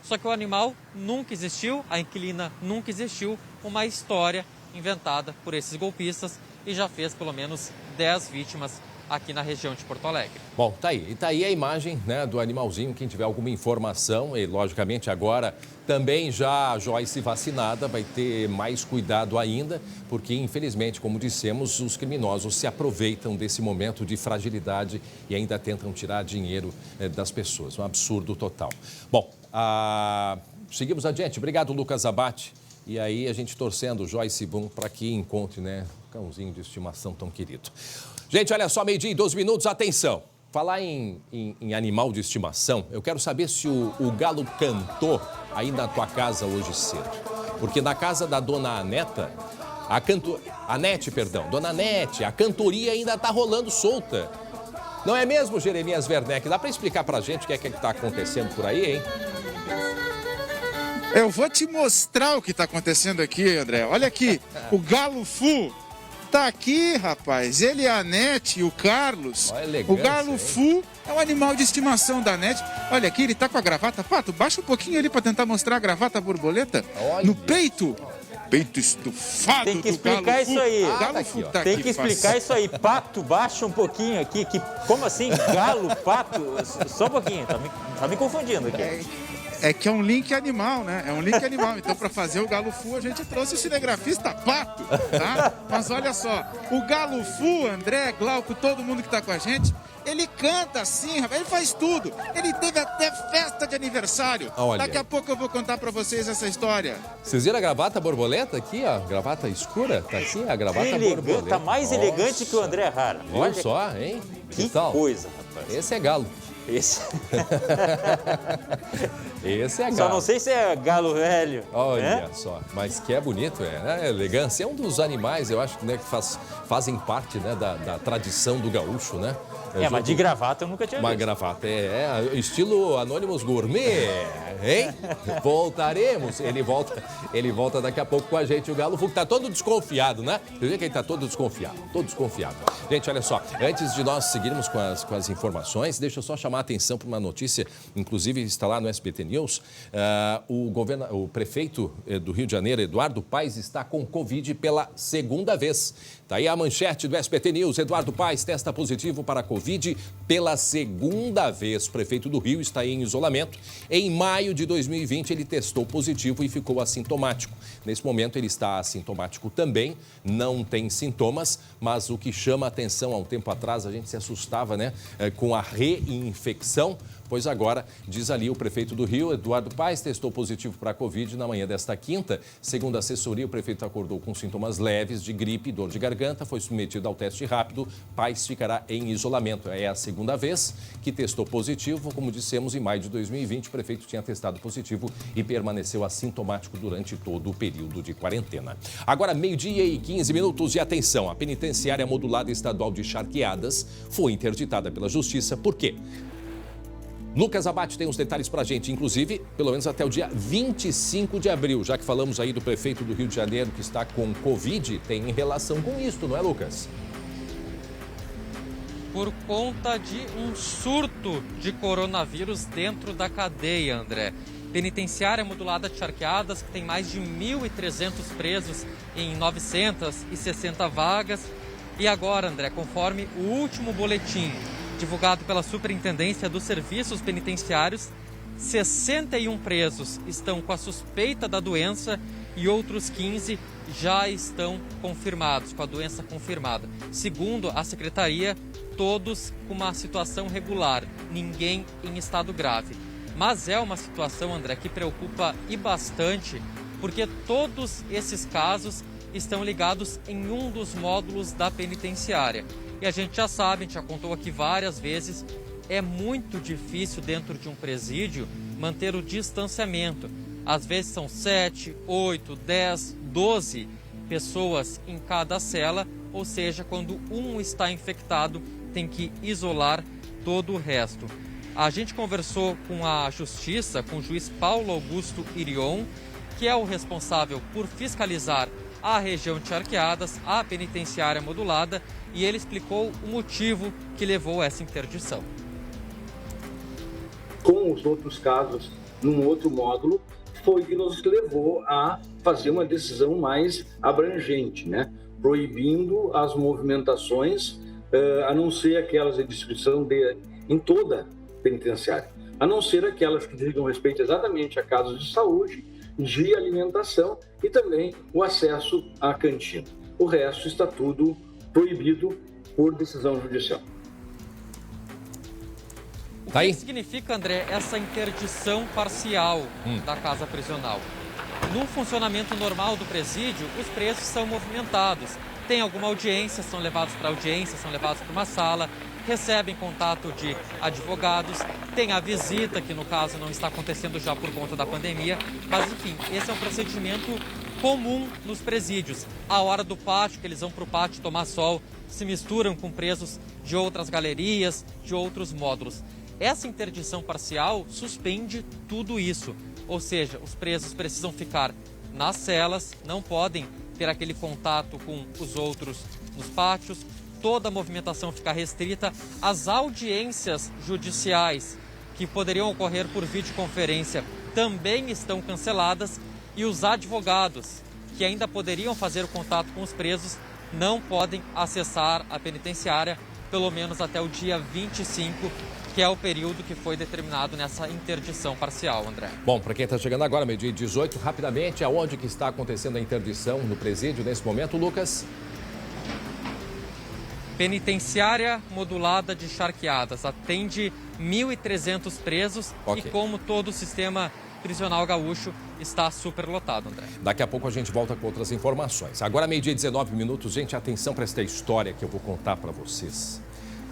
Só que o animal nunca existiu, a inquilina nunca existiu, uma história inventada por esses golpistas e já fez pelo menos 10 vítimas aqui na região de Porto Alegre. Bom, tá aí. E tá aí a imagem, né, do animalzinho. Quem tiver alguma informação, e logicamente agora também já a Joyce vacinada vai ter mais cuidado ainda, porque infelizmente, como dissemos, os criminosos se aproveitam desse momento de fragilidade e ainda tentam tirar dinheiro das pessoas. Um absurdo total. Bom, seguimos adiante. Obrigado, Lucas Abate. E aí a gente torcendo, Joyce Brum, para que encontre, né, um cãozinho de estimação tão querido. Gente, olha só, 12:12, atenção. Falar em animal de estimação, eu quero saber se o galo cantou aí na tua casa hoje cedo. Porque na casa da dona Anete, dona Anete, a cantoria ainda está rolando solta. Não é mesmo, Jeremias Werneck? Dá para explicar para a gente o que é que está acontecendo por aí, hein? Eu vou te mostrar o que está acontecendo aqui, André. Olha aqui, o Galo Fu tá aqui, rapaz. Ele, a Anete e o Carlos. O Galo Fu é um animal de estimação da Anete. Olha aqui, ele tá com a gravata. Pato, baixa um pouquinho ali para tentar mostrar a gravata borboleta. No peito. Peito estufado. Tem que explicar isso aí. Galo Fu tá Tem aqui, que explicar isso aí. Pato, baixa um pouquinho aqui. Como assim? Galo, pato? Só um pouquinho. Tá me confundindo aqui. É que é um link animal, né? É um link animal. Então, para fazer o Galo Fu, a gente trouxe o cinegrafista Pato, tá? Mas olha só, o Galo Fu, André, Glauco, todo mundo que tá com a gente, ele canta assim, rapaz, ele faz tudo. Ele teve até festa de aniversário. Olha. Daqui a pouco eu vou contar para vocês essa história. Vocês viram a gravata borboleta aqui, ó? Gravata escura, tá aqui, a gravata Elegante, borboleta. tá mais elegante que o André Rara. Olha só, hein? Que tal? coisa, rapaz. Esse é galo. Esse... Esse é galo. Só não sei se é galo velho. Olha só, mas que é bonito, né? Elegância é um dos animais, eu acho, né, que fazem parte, né, da tradição do gaúcho, né? Mas de gravata eu nunca tinha visto. Uma gravata, estilo Anonymous Gourmet, hein? Voltaremos. Ele volta daqui a pouco com a gente, o Galo Fu, que tá todo desconfiado, né? Você vê que ele tá todo desconfiado. Gente, olha só, antes de nós seguirmos com as informações, deixa eu só chamar a atenção para uma notícia, inclusive está lá no SBT News, o prefeito do Rio de Janeiro, Eduardo Paes, está com Covid pela segunda vez. Tá aí a manchete do SBT News, Eduardo Paes testa positivo para a Covid pela segunda vez. O prefeito do Rio está em isolamento. Em maio de 2020, ele testou positivo e ficou assintomático. Nesse momento, ele está assintomático também, não tem sintomas, mas o que chama a atenção, há um tempo atrás, a gente se assustava, né, com a reinfecção. Pois agora, diz ali o prefeito do Rio, Eduardo Paes, testou positivo para a Covid na manhã desta quinta. Segundo a assessoria, o prefeito acordou com sintomas leves de gripe e dor de garganta, foi submetido ao teste rápido. Paes ficará em isolamento. É a segunda vez que testou positivo. Como dissemos, em maio de 2020, o prefeito tinha testado positivo e permaneceu assintomático durante todo o período de quarentena. Agora, 12h15 e atenção, a penitenciária modulada estadual de Charqueadas foi interditada pela Justiça. Por quê? Lucas Abate tem os detalhes para a gente, inclusive, pelo menos até o dia 25 de abril, já que falamos aí do prefeito do Rio de Janeiro que está com Covid, tem relação com isso, não é, Lucas? Por conta de um surto de coronavírus dentro da cadeia, André. Penitenciária modulada de Charqueadas, que tem mais de 1.300 presos em 960 vagas. E agora, André, conforme o último boletim divulgado pela Superintendência dos Serviços Penitenciários, 61 presos estão com a suspeita da doença e outros 15 já estão confirmados, com a doença confirmada. Segundo a Secretaria, todos com uma situação regular, ninguém em estado grave. Mas é uma situação, André, que preocupa e bastante, porque todos esses casos estão ligados em um dos módulos da penitenciária. E a gente já sabe, a gente já contou aqui várias vezes, é muito difícil dentro de um presídio manter o distanciamento. Às vezes são 7, 8, 10, 12 pessoas em cada cela, ou seja, quando um está infectado, tem que isolar todo o resto. A gente conversou com a Justiça, com o juiz Paulo Augusto Irion, que é o responsável por fiscalizar a região de Charqueadas, a penitenciária modulada, e ele explicou o motivo que levou a essa interdição. Com os outros casos, num outro módulo, foi que nos levou a fazer uma decisão mais abrangente, né? Proibindo as movimentações, a não ser aquelas de distribuição em toda penitenciária, a não ser aquelas que digam respeito exatamente a casos de saúde, de alimentação e também o acesso à cantina. O resto está tudo proibido por decisão judicial. O que significa, André, essa interdição parcial da casa prisional? No funcionamento normal do presídio, os presos são movimentados. Tem alguma audiência, são levados para audiência, são levados para uma sala, recebem contato de advogados, tem a visita, que no caso não está acontecendo já por conta da pandemia, mas enfim, esse é um procedimento comum nos presídios. A hora do pátio, que eles vão para o pátio tomar sol, se misturam com presos de outras galerias, de outros módulos. Essa interdição parcial suspende tudo isso, ou seja, os presos precisam ficar nas celas, não podem ter aquele contato com os outros nos pátios, toda a movimentação fica restrita, as audiências judiciais que poderiam ocorrer por videoconferência também estão canceladas e os advogados que ainda poderiam fazer o contato com os presos não podem acessar a penitenciária pelo menos até o dia 25, que é o período que foi determinado nessa interdição parcial, André. Bom, para quem está chegando agora, meio-dia e 18, rapidamente, aonde que está acontecendo a interdição no presídio nesse momento, Lucas? Penitenciária modulada de Charqueadas atende 1.300 presos e, como todo o sistema prisional gaúcho, está superlotado, André. Daqui a pouco a gente volta com outras informações. Agora, meio-dia e 19 minutos, gente, atenção para esta história que eu vou contar para vocês.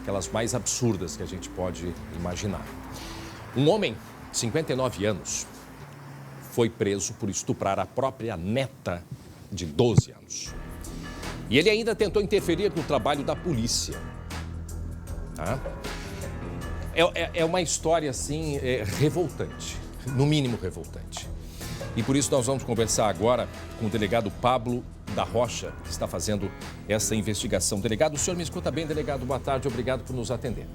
Aquelas mais absurdas que a gente pode imaginar. Um homem de 59 anos foi preso por estuprar a própria neta de 12 anos. E ele ainda tentou interferir no trabalho da polícia. Tá? É uma história, assim, revoltante. No mínimo revoltante. E por isso nós vamos conversar agora com o delegado Pablo da Rocha, que está fazendo essa investigação. Delegado, o senhor me escuta bem, delegado? Boa tarde, obrigado por nos atender.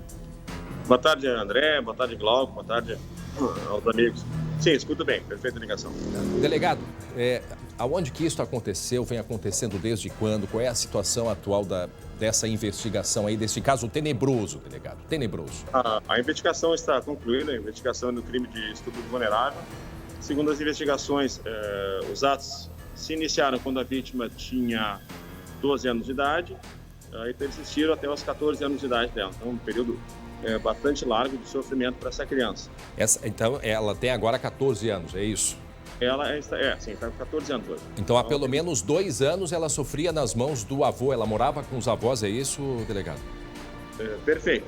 Boa tarde, André. Boa tarde, Glauco. Boa tarde aos amigos. Sim, escuto bem. Perfeita ligação. Delegado, aonde que isso aconteceu? Vem acontecendo desde quando? Qual é a situação atual dessa investigação aí, desse caso tenebroso, delegado? Tenebroso. A investigação está concluída, a investigação do crime de estupro vulnerável. Segundo as investigações, os atos se iniciaram quando a vítima tinha 12 anos de idade e persistiram até os 14 anos de idade dela. Então, um período bastante largo de sofrimento para essa criança. Então, ela tem agora 14 anos, é isso? Ela está com 14 anos hoje. Então, há pelo menos 2 anos ela sofria nas mãos do avô, ela morava com os avós, é isso, delegado? Perfeito.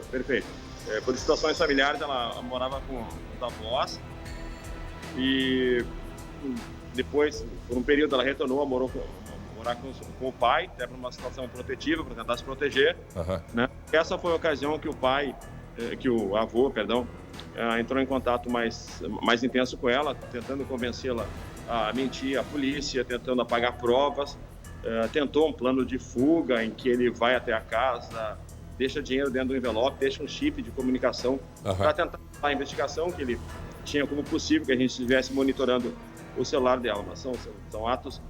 Por situações familiares, ela morava com os avós e depois, por um período, ela retornou a morar com o pai, até por uma situação protetiva, para tentar se proteger. Né? Essa foi a ocasião que o avô, entrou em contato mais intenso com ela, tentando convencê-la a mentir à polícia, tentando apagar provas. Tentou um plano de fuga em que ele vai até a casa, deixa dinheiro dentro do envelope, deixa um chip de comunicação para tentar a investigação, que ele tinha como possível que a gente estivesse monitorando o celular dela. Mas são atos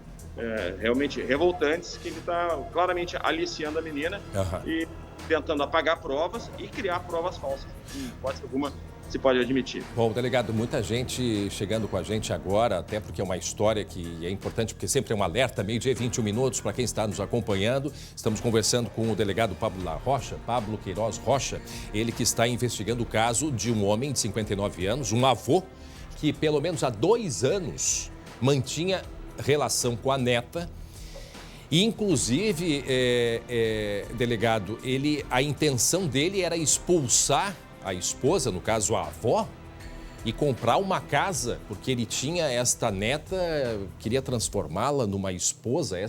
realmente revoltantes, que ele está claramente aliciando a menina e tentando apagar provas e criar provas falsas. Em hipótese alguma se pode admitir. Bom, delegado, muita gente chegando com a gente agora, até porque é uma história que é importante, porque sempre é um alerta, meio-dia e 21 minutos, para quem está nos acompanhando. Estamos conversando com o delegado Pablo da Rocha, Pablo Queiroz Rocha, ele que está investigando o caso de um homem de 59 anos, um avô, que pelo menos há 2 anos mantinha relação com a neta. E, inclusive, delegado, a intenção dele era expulsar a esposa, no caso a avó, e comprar uma casa, porque ele tinha esta neta, queria transformá-la numa esposa. É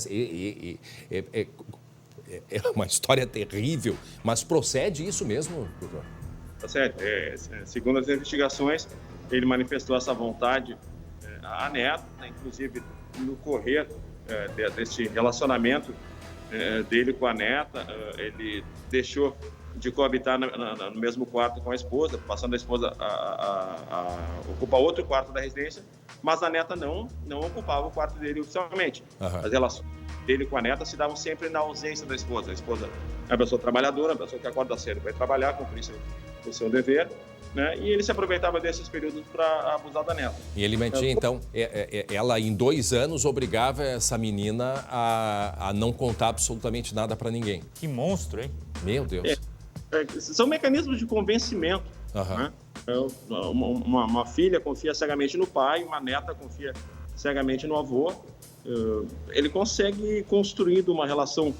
uma história terrível, mas procede isso mesmo, doutor? Tá certo. Segundo as investigações, ele manifestou essa vontade à neta, inclusive no correr desse relacionamento dele com a neta, ele deixou de coabitar no mesmo quarto com a esposa, passando a esposa a ocupar outro quarto da residência, mas a neta não ocupava o quarto dele oficialmente. As relações dele com a neta se davam sempre na ausência da esposa. A esposa é uma pessoa trabalhadora, uma pessoa que acorda cedo para ir trabalhar, cumprir o seu dever, né? E ele se aproveitava desses períodos para abusar da neta. E ele mentia, então, ela em 2 anos obrigava essa menina a não contar absolutamente nada para ninguém. Que monstro, hein? Meu Deus. São mecanismos de convencimento. Né? Uma filha confia cegamente no pai, uma neta confia cegamente no avô. Ele consegue construir uma relação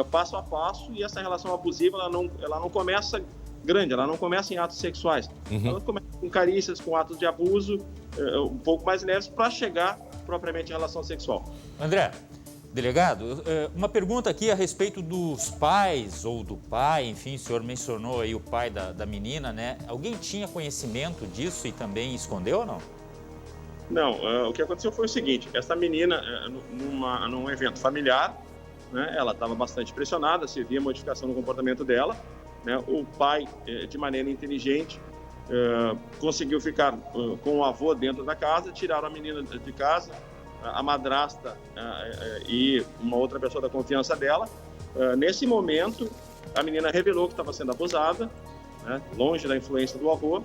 passo a passo, e essa relação abusiva ela não começa grande, ela não começa em atos sexuais. Ela começa com carícias, com atos de abuso um pouco mais leves, para chegar propriamente em relação sexual. André, delegado, uma pergunta aqui a respeito dos pais ou do pai, enfim, o senhor mencionou aí o pai da menina, né? Alguém tinha conhecimento disso e também escondeu ou não? Não, o que aconteceu foi o seguinte: essa menina, num evento familiar, né, ela estava bastante pressionada, se via modificação no comportamento dela, né? O pai, de maneira inteligente, conseguiu ficar com o avô dentro da casa, tiraram a menina de casa, a madrasta e uma outra pessoa da confiança dela. Nesse momento, a menina revelou que estava sendo abusada, né, longe da influência do avô.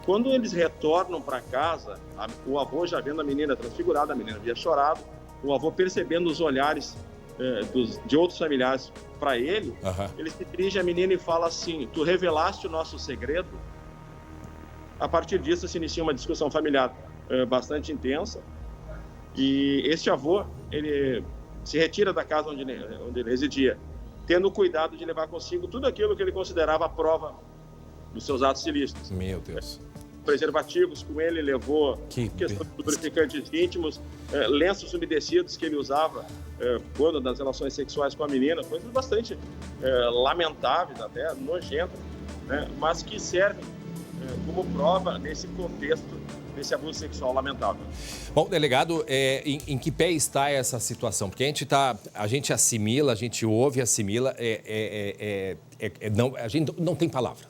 Quando eles retornam para casa, o avô já vendo a menina transfigurada, a menina havia chorado, o avô percebendo os olhares de outros familiares para ele, ele se dirige à menina e fala assim: tu revelaste o nosso segredo? A partir disso se inicia uma discussão familiar bastante intensa, e este avô, ele se retira da casa onde ele residia, tendo o cuidado de levar consigo tudo aquilo que ele considerava a prova dos seus atos ilícitos. Meu Deus. Preservativos com ele, levou questões de lubrificantes íntimos, lenços umedecidos que ele usava quando das relações sexuais com a menina, coisas bastante lamentáveis, até nojentas, né, mas que servem como prova nesse contexto desse abuso sexual lamentável. Bom, delegado, em que pé está essa situação? Porque a gente assimila, a gente ouve, assimila, a gente não tem palavra,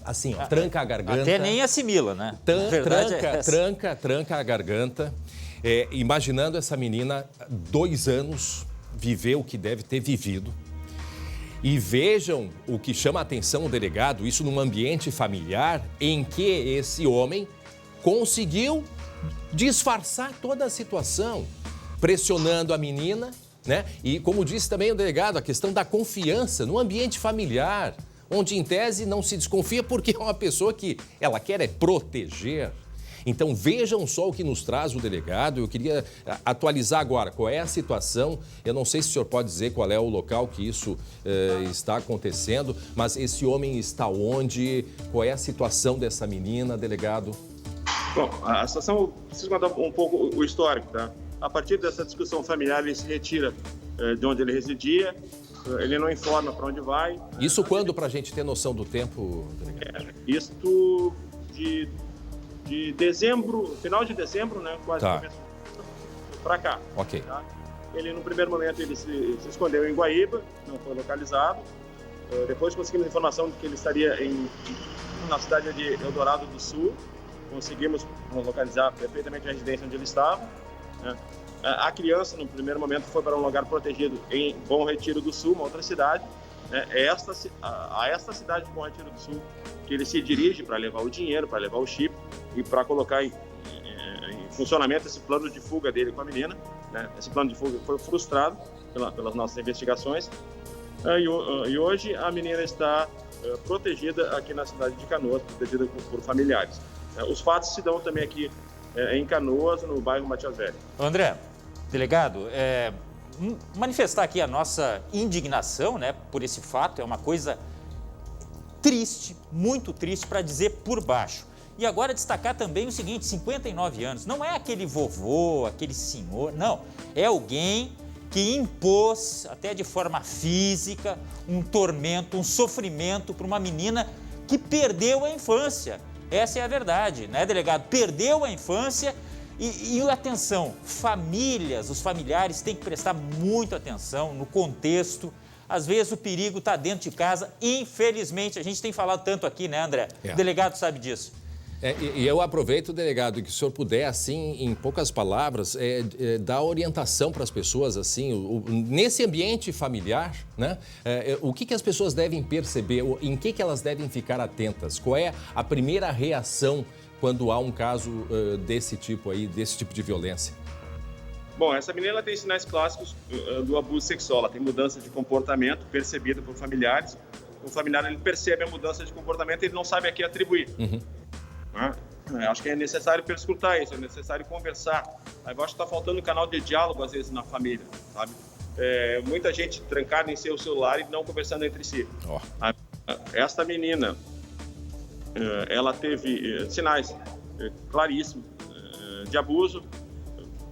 Assim, ó, tranca a garganta. Até nem assimila, né? Tranca a garganta. Imaginando essa menina, 2 anos, viver o que deve ter vivido. E vejam o que chama a atenção o delegado, isso num ambiente familiar em que esse homem conseguiu disfarçar toda a situação, pressionando a menina, né? E como disse também o delegado, a questão da confiança no ambiente familiar, onde em tese não se desconfia porque é uma pessoa que ela quer proteger. Então vejam só o que nos traz o delegado. Eu queria atualizar agora qual é a situação. Eu não sei se o senhor pode dizer qual é o local que isso está acontecendo, mas esse homem está onde? Qual é a situação dessa menina, delegado? Bom, a situação, preciso contar um pouco o histórico, tá? A partir dessa discussão familiar, ele se retira de onde ele residia, ele não informa para onde vai. Isso quando, para a gente ter noção do tempo, delegado? Isto de dezembro, final de dezembro, né? Quase começo para cá. Ok. Tá? Ele, no primeiro momento, ele se escondeu em Guaíba, não foi localizado. Depois conseguimos informação de que ele estaria na cidade de Eldorado do Sul. Conseguimos localizar perfeitamente a residência onde ele estava, né? A criança, no primeiro momento, foi para um lugar protegido em Bom Retiro do Sul, uma outra cidade, né? A esta cidade de Bom Retiro do Sul que ele se dirige para levar o dinheiro, para levar o chip e para colocar em funcionamento esse plano de fuga dele com a menina, né? Esse plano de fuga foi frustrado pelas nossas investigações, e hoje a menina está protegida aqui na cidade de Canoas, protegida por familiares. Os fatos se dão também aqui em Canoas, no bairro Matias Velho. André, delegado, manifestar aqui a nossa indignação, né, por esse fato, é uma coisa triste, muito triste, para dizer por baixo. E agora destacar também o seguinte: 59 anos, não é aquele vovô, aquele senhor, não. É alguém que impôs, até de forma física, um tormento, um sofrimento para uma menina que perdeu a infância. Essa é a verdade, né, delegado? Perdeu a infância e atenção, famílias, os familiares têm que prestar muita atenção no contexto. Às vezes o perigo está dentro de casa, infelizmente. A gente tem falado tanto aqui, né, André? O delegado sabe disso. E eu aproveito, delegado, que o senhor puder, assim, em poucas palavras, dar orientação para as pessoas, assim, nesse ambiente familiar, né? O que as pessoas devem perceber, em que elas devem ficar atentas? Qual é a primeira reação quando há um caso desse tipo de violência? Bom, essa menina ela tem sinais clássicos do abuso sexual, ela tem mudança de comportamento percebida por familiares. O familiar ele percebe a mudança de comportamento e ele não sabe a que atribuir. Acho que é necessário perscrutar isso, é necessário conversar. Eu acho que está faltando um canal de diálogo, às vezes, na família, sabe? Muita gente trancada em seu celular e não conversando entre si. Esta menina, ela teve sinais claríssimos de abuso.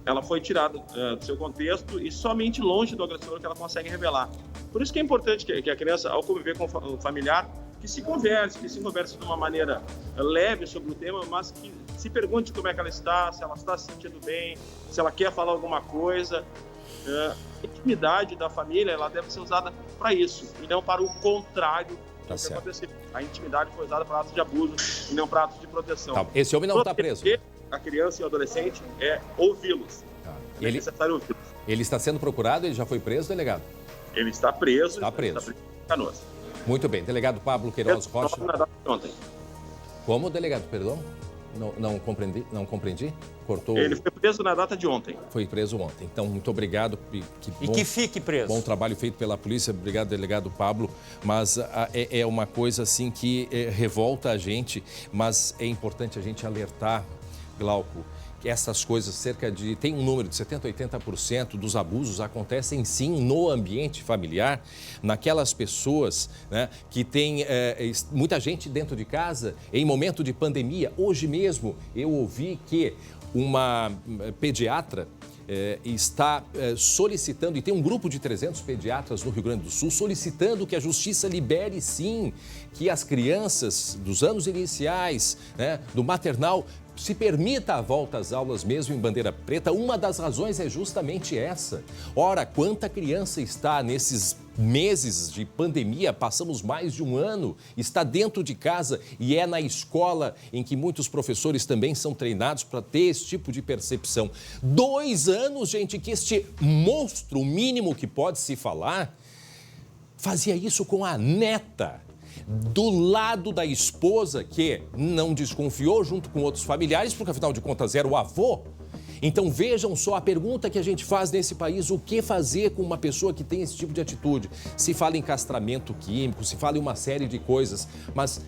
Ela foi tirada do seu contexto e somente longe do agressor que ela consegue revelar. Por isso que é importante que a criança, ao conviver com o familiar, que se converse de uma maneira leve sobre o tema, mas que se pergunte como é que ela está, se ela está se sentindo bem, se ela quer falar alguma coisa. A intimidade da família ela deve ser usada para isso, e não para o contrário do que aconteceu. A intimidade foi usada para atos de abuso e não para atos de proteção. Tá, esse homem não está preso. A criança e o adolescente é ouvi-los. É necessário ouvi-los. Ele está sendo procurado, ele já foi preso, delegado? Ele está preso. Está preso. Canoas. Muito bem. Delegado Pablo Queiroz Rocha. Na data de ontem. Como, delegado? Perdão? Não compreendi? Cortou. Ele foi preso na data de ontem. Foi preso ontem. Então, muito obrigado. Que fique preso. Bom trabalho feito pela polícia. Obrigado, delegado Pablo. Mas é uma coisa assim que revolta a gente, mas é importante a gente alertar, Glauco, que essas coisas, tem um número de 70% a 80% dos abusos acontecem sim no ambiente familiar, naquelas pessoas, né, que tem muita gente dentro de casa em momento de pandemia. Hoje mesmo eu ouvi que uma pediatra está solicitando, e tem um grupo de 300 pediatras no Rio Grande do Sul, solicitando que a Justiça libere, sim, que as crianças dos anos iniciais, né, do maternal, se permita a volta às aulas mesmo em bandeira preta. Uma das razões é justamente essa. Ora, quanta criança está nesses meses de pandemia, passamos mais de um ano, está dentro de casa e é na escola em que muitos professores também são treinados para ter esse tipo de percepção. 2 anos, gente, que este monstro, o mínimo que pode se falar, fazia isso com a neta, do lado da esposa, que não desconfiou junto com outros familiares, porque afinal de contas era o avô. Então vejam só a pergunta que a gente faz nesse país: o que fazer com uma pessoa que tem esse tipo de atitude? Se fala em castramento químico, se fala em uma série de coisas, mas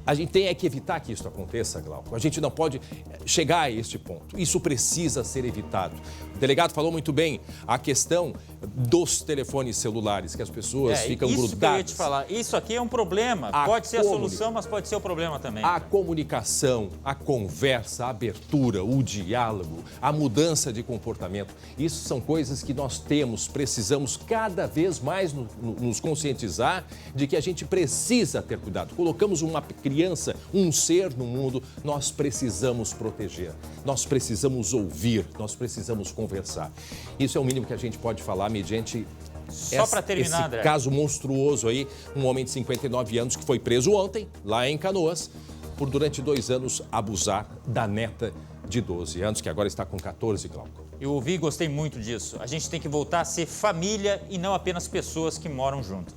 a gente tem que evitar que isso aconteça, Glauco. A gente não pode chegar a este ponto. Isso precisa ser evitado. O delegado falou muito bem a questão dos telefones celulares, que as pessoas ficam grudadas. Isso que eu ia te falar. Isso aqui é um problema. Pode ser a solução, mas pode ser o problema também. A comunicação, a conversa, a abertura, o diálogo, a mudança de comportamento. Isso são coisas que nós precisamos cada vez mais nos conscientizar de que a gente precisa ter cuidado. Colocamos uma criança, um ser no mundo, nós precisamos proteger, nós precisamos ouvir, nós precisamos conversar. Isso é o mínimo que a gente pode falar mediante Só para terminar, esse André, caso monstruoso aí, um homem de 59 anos que foi preso ontem, lá em Canoas, por durante 2 anos abusar da neta de 12 anos, que agora está com 14, Glauco. Eu ouvi e gostei muito disso. A gente tem que voltar a ser família e não apenas pessoas que moram juntas.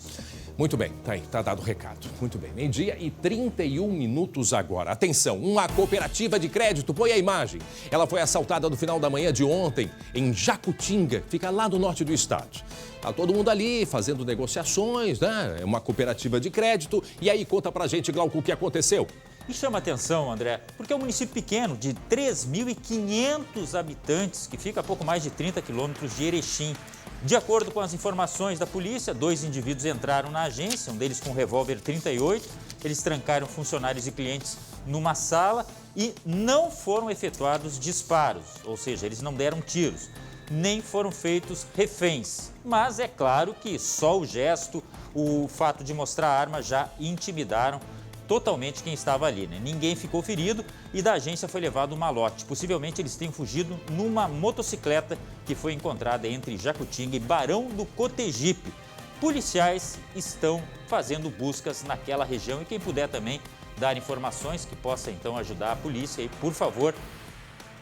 Muito bem, tá aí, tá dado o recado. Muito bem, 12:31 agora. Atenção, uma cooperativa de crédito, põe a imagem. Ela foi assaltada no final da manhã de ontem, em Jacutinga, fica lá no norte do estado. Tá todo mundo ali fazendo negociações, né? É uma cooperativa de crédito. E aí, conta pra gente, Glauco, o que aconteceu. E chama atenção, André, porque é um município pequeno de 3.500 habitantes, que fica a pouco mais de 30 quilômetros de Erechim. De acordo com as informações da polícia, 2 indivíduos entraram na agência, um deles com um revólver 38. Eles trancaram funcionários e clientes numa sala e não foram efetuados disparos, ou seja, eles não deram tiros, nem foram feitos reféns. Mas é claro que só o gesto, o fato de mostrar a arma já intimidaram totalmente quem estava ali, né? Ninguém ficou ferido e da agência foi levado um malote. Possivelmente eles tenham fugido numa motocicleta que foi encontrada entre Jacutinga e Barão do Cotegipe. Policiais estão fazendo buscas naquela região e quem puder também dar informações que possa então ajudar a polícia e, por favor,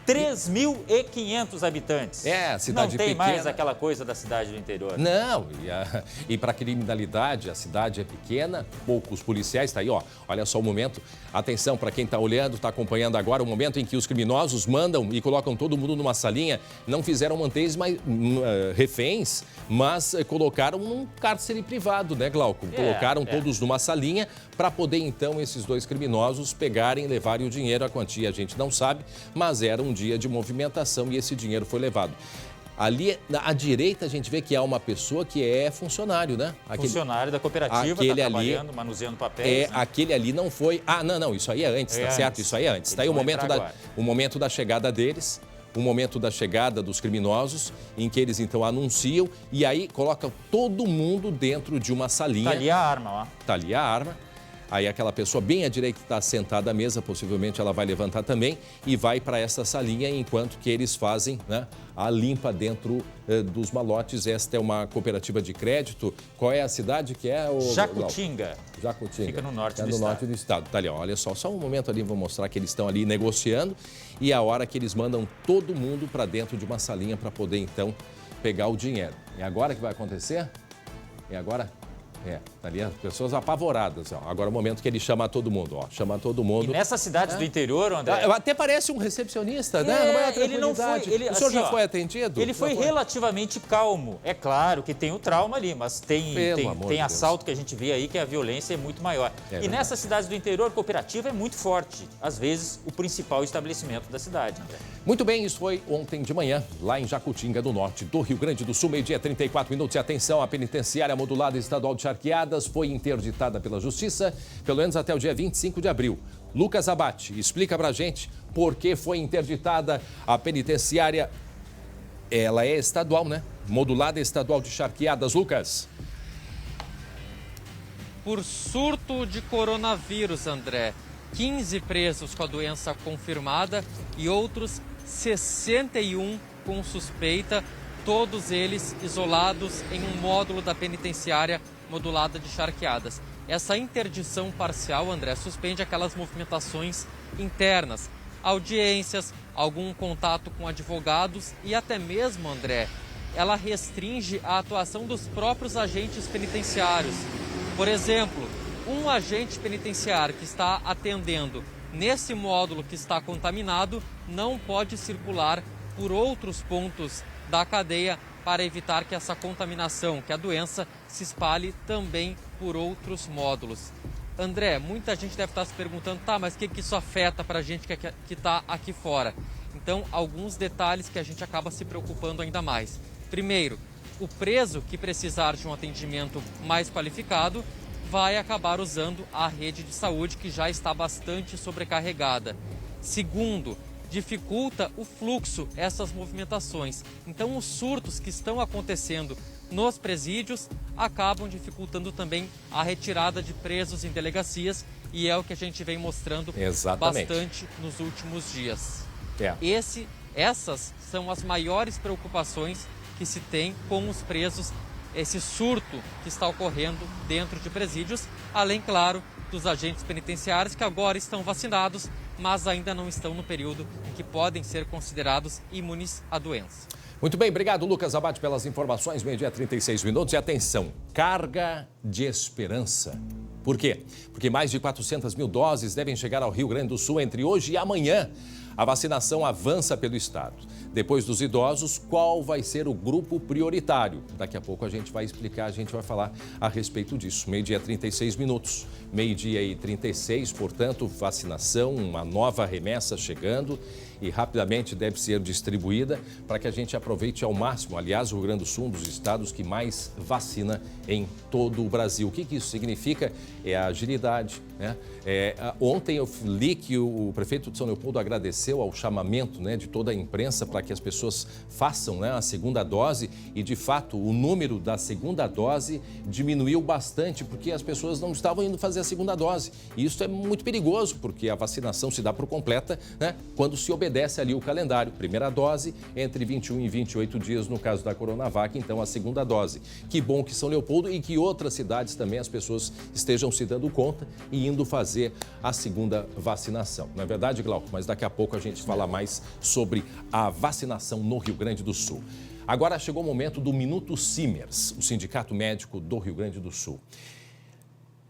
3.500 habitantes. Cidade não tem pequena. mais aquela coisa da cidade do interior. Não, e para a criminalidade, a cidade é pequena, poucos policiais, tá aí, ó. Olha só o momento. Atenção para quem está olhando, está acompanhando agora o momento em que os criminosos mandam e colocam todo mundo numa salinha. Não fizeram manter reféns, mas colocaram num cárcere privado, né, Glauco? Colocaram todos numa salinha para poder, então, esses 2 criminosos pegarem, levarem o dinheiro. A quantia a gente não sabe, mas era um dia de movimentação e esse dinheiro foi levado. Ali à direita a gente vê que há uma pessoa que é funcionário, né? Funcionário da cooperativa, está trabalhando, manuseando papéis. Né? Aquele ali não foi... não, isso aí é antes, tá certo? Isso aí é antes. Está aí o momento da chegada deles, o momento da chegada dos criminosos, em que eles então anunciam e aí colocam todo mundo dentro de uma salinha. Está ali a arma, ó. Está ali a arma. Aí aquela pessoa bem à direita está sentada à mesa, possivelmente ela vai levantar também e vai para essa salinha enquanto que eles fazem, né, a limpa dentro dos malotes. Esta é uma cooperativa de crédito. Qual é a cidade que é? Jacutinga. Jacutinga. Fica no norte do estado. No norte do estado. Tá ali, ó, olha só um momento ali, vou mostrar que eles estão ali negociando e a hora que eles mandam todo mundo para dentro de uma salinha para poder então pegar o dinheiro. É agora que vai acontecer? É agora? Tá ali as pessoas apavoradas. Ó. Agora é o momento que ele chama todo mundo, ó. Chama todo mundo. E nessas cidades do interior, André... Até parece um recepcionista, né? Não é ele não foi... O senhor já foi atendido? Ele foi relativamente calmo. É claro que tem o trauma ali, mas tem assalto que a gente vê aí que a violência é muito maior. E nessas cidades do interior, a cooperativa é muito forte. Às vezes, o principal estabelecimento da cidade, André. Muito bem, isso foi ontem de manhã, lá em Jacutinga do Norte, do Rio Grande do Sul, meio-dia, 34 minutos. E atenção, a penitenciária modulada estadual de Charqueadas foi interditada pela Justiça, pelo menos até o dia 25 de abril. Lucas Abate, explica pra gente por que foi interditada a penitenciária. Ela é estadual, né? Modulada estadual de Charqueadas. Lucas. Por surto de coronavírus, André. 15 presos com a doença confirmada e outros 61 com suspeita, todos eles isolados em um módulo da penitenciária modulada de Charqueadas. Essa interdição parcial, André, suspende aquelas movimentações internas, audiências, algum contato com advogados e até mesmo, André, ela restringe a atuação dos próprios agentes penitenciários. Por exemplo, um agente penitenciário que está atendendo nesse módulo que está contaminado não pode circular por outros pontos da cadeia para evitar que essa contaminação, que a doença se espalhe também por outros módulos. André, muita gente deve estar se perguntando, mas o que isso afeta para a gente que está aqui fora? Então, alguns detalhes que a gente acaba se preocupando ainda mais. Primeiro, o preso que precisar de um atendimento mais qualificado vai acabar usando a rede de saúde que já está bastante sobrecarregada. Segundo, dificulta o fluxo, essas movimentações. Então, os surtos que estão acontecendo nos presídios acabam dificultando também a retirada de presos em delegacias e é o que a gente vem mostrando bastante nos últimos dias. Essas são as maiores preocupações que se tem com os presos, esse surto que está ocorrendo dentro de presídios, além, claro, dos agentes penitenciários que agora estão vacinados, mas ainda não estão no período em que podem ser considerados imunes à doença. Muito bem, obrigado, Lucas Abate, pelas informações. Meio-dia, 36 minutos. E atenção, carga de esperança. Por quê? Porque mais de 400 mil doses devem chegar ao Rio Grande do Sul entre hoje e amanhã. A vacinação avança pelo estado. Depois dos idosos, qual vai ser o grupo prioritário? Daqui a pouco a gente vai explicar, a gente vai falar a respeito disso. Meio-dia, 36 minutos. Meio-dia e 36, portanto, vacinação, uma nova remessa chegando e rapidamente deve ser distribuída para que a gente aproveite ao máximo. Aliás, o Rio Grande do Sul é um dos estados que mais vacina em todo o Brasil. O que isso significa? É a agilidade, né? Ontem eu li que o prefeito de São Leopoldo agradeceu ao chamamento, né, de toda a imprensa para que as pessoas façam, né, a segunda dose e, de fato, o número da segunda dose diminuiu bastante porque as pessoas não estavam indo fazer a segunda dose. E isso é muito perigoso porque a vacinação se dá por completa, né, quando se obedece ali o calendário. Primeira dose entre 21 e 28 dias no caso da Coronavac, então a segunda dose. Que bom que São Leopoldo e que outras cidades também as pessoas estejam se dando conta e indo fazer a segunda vacinação. Não é verdade, Glauco? Mas daqui a pouco a gente fala mais sobre a vacinação no Rio Grande do Sul. Agora chegou o momento do Minuto Simers, o Sindicato Médico do Rio Grande do Sul.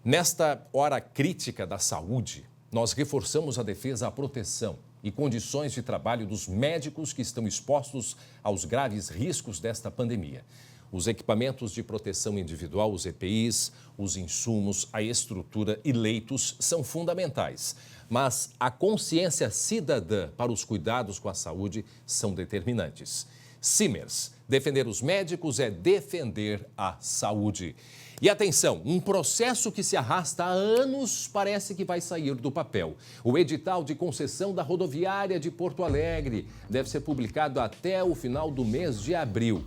Nesta hora crítica da saúde, nós reforçamos a defesa à proteção e condições de trabalho dos médicos que estão expostos aos graves riscos desta pandemia. Os equipamentos de proteção individual, os EPIs, os insumos, a estrutura e leitos são fundamentais. Mas a consciência cidadã para os cuidados com a saúde são determinantes. Simers, defender os médicos é defender a saúde. E atenção, um processo que se arrasta há anos parece que vai sair do papel. O edital de concessão da rodoviária de Porto Alegre deve ser publicado até o final do mês de abril.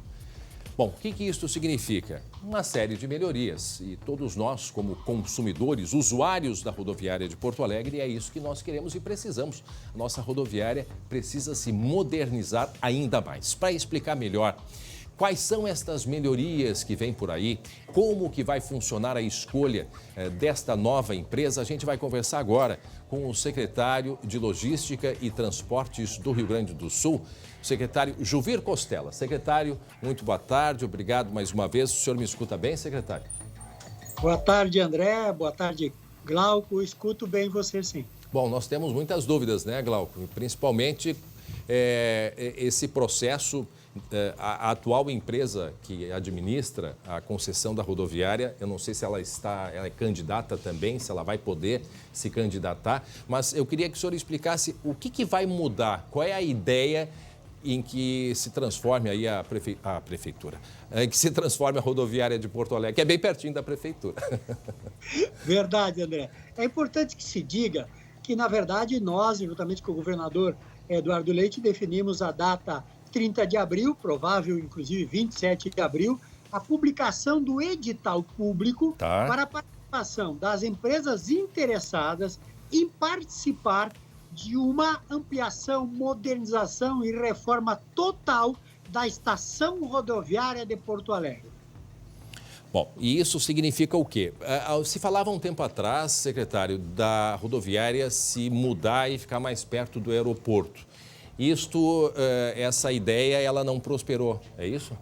Bom, o que isso significa? Uma série de melhorias e todos nós, como consumidores, usuários da rodoviária de Porto Alegre, é isso que nós queremos e precisamos. A nossa rodoviária precisa se modernizar ainda mais. Para explicar melhor quais são estas melhorias que vêm por aí, como que vai funcionar a escolha desta nova empresa, a gente vai conversar agora com o secretário de Logística e Transportes do Rio Grande do Sul, o secretário Juvir Costela. Secretário, muito boa tarde, obrigado mais uma vez. O senhor me escuta bem, secretário? Boa tarde, André. Boa tarde, Glauco. Escuto bem você, sim. Bom, nós temos muitas dúvidas, né, Glauco? Principalmente esse processo, a atual empresa que administra a concessão da rodoviária, eu não sei se ela é candidata também, se ela vai poder se candidatar, mas eu queria que o senhor explicasse o que vai mudar, qual é a ideia em que se transforme aí a prefeitura, em que se transforme a rodoviária de Porto Alegre, que é bem pertinho da prefeitura. Verdade, André. É importante que se diga que, na verdade, nós, juntamente com o governador Eduardo Leite, definimos a data 30 de abril, provável, inclusive, 27 de abril, a publicação do edital público para a participação das empresas interessadas em participar de uma ampliação, modernização e reforma total da estação rodoviária de Porto Alegre. Bom, e isso significa o quê? Se falava um tempo atrás, secretário, da rodoviária se mudar e ficar mais perto do aeroporto. Essa ideia, ela não prosperou, é isso?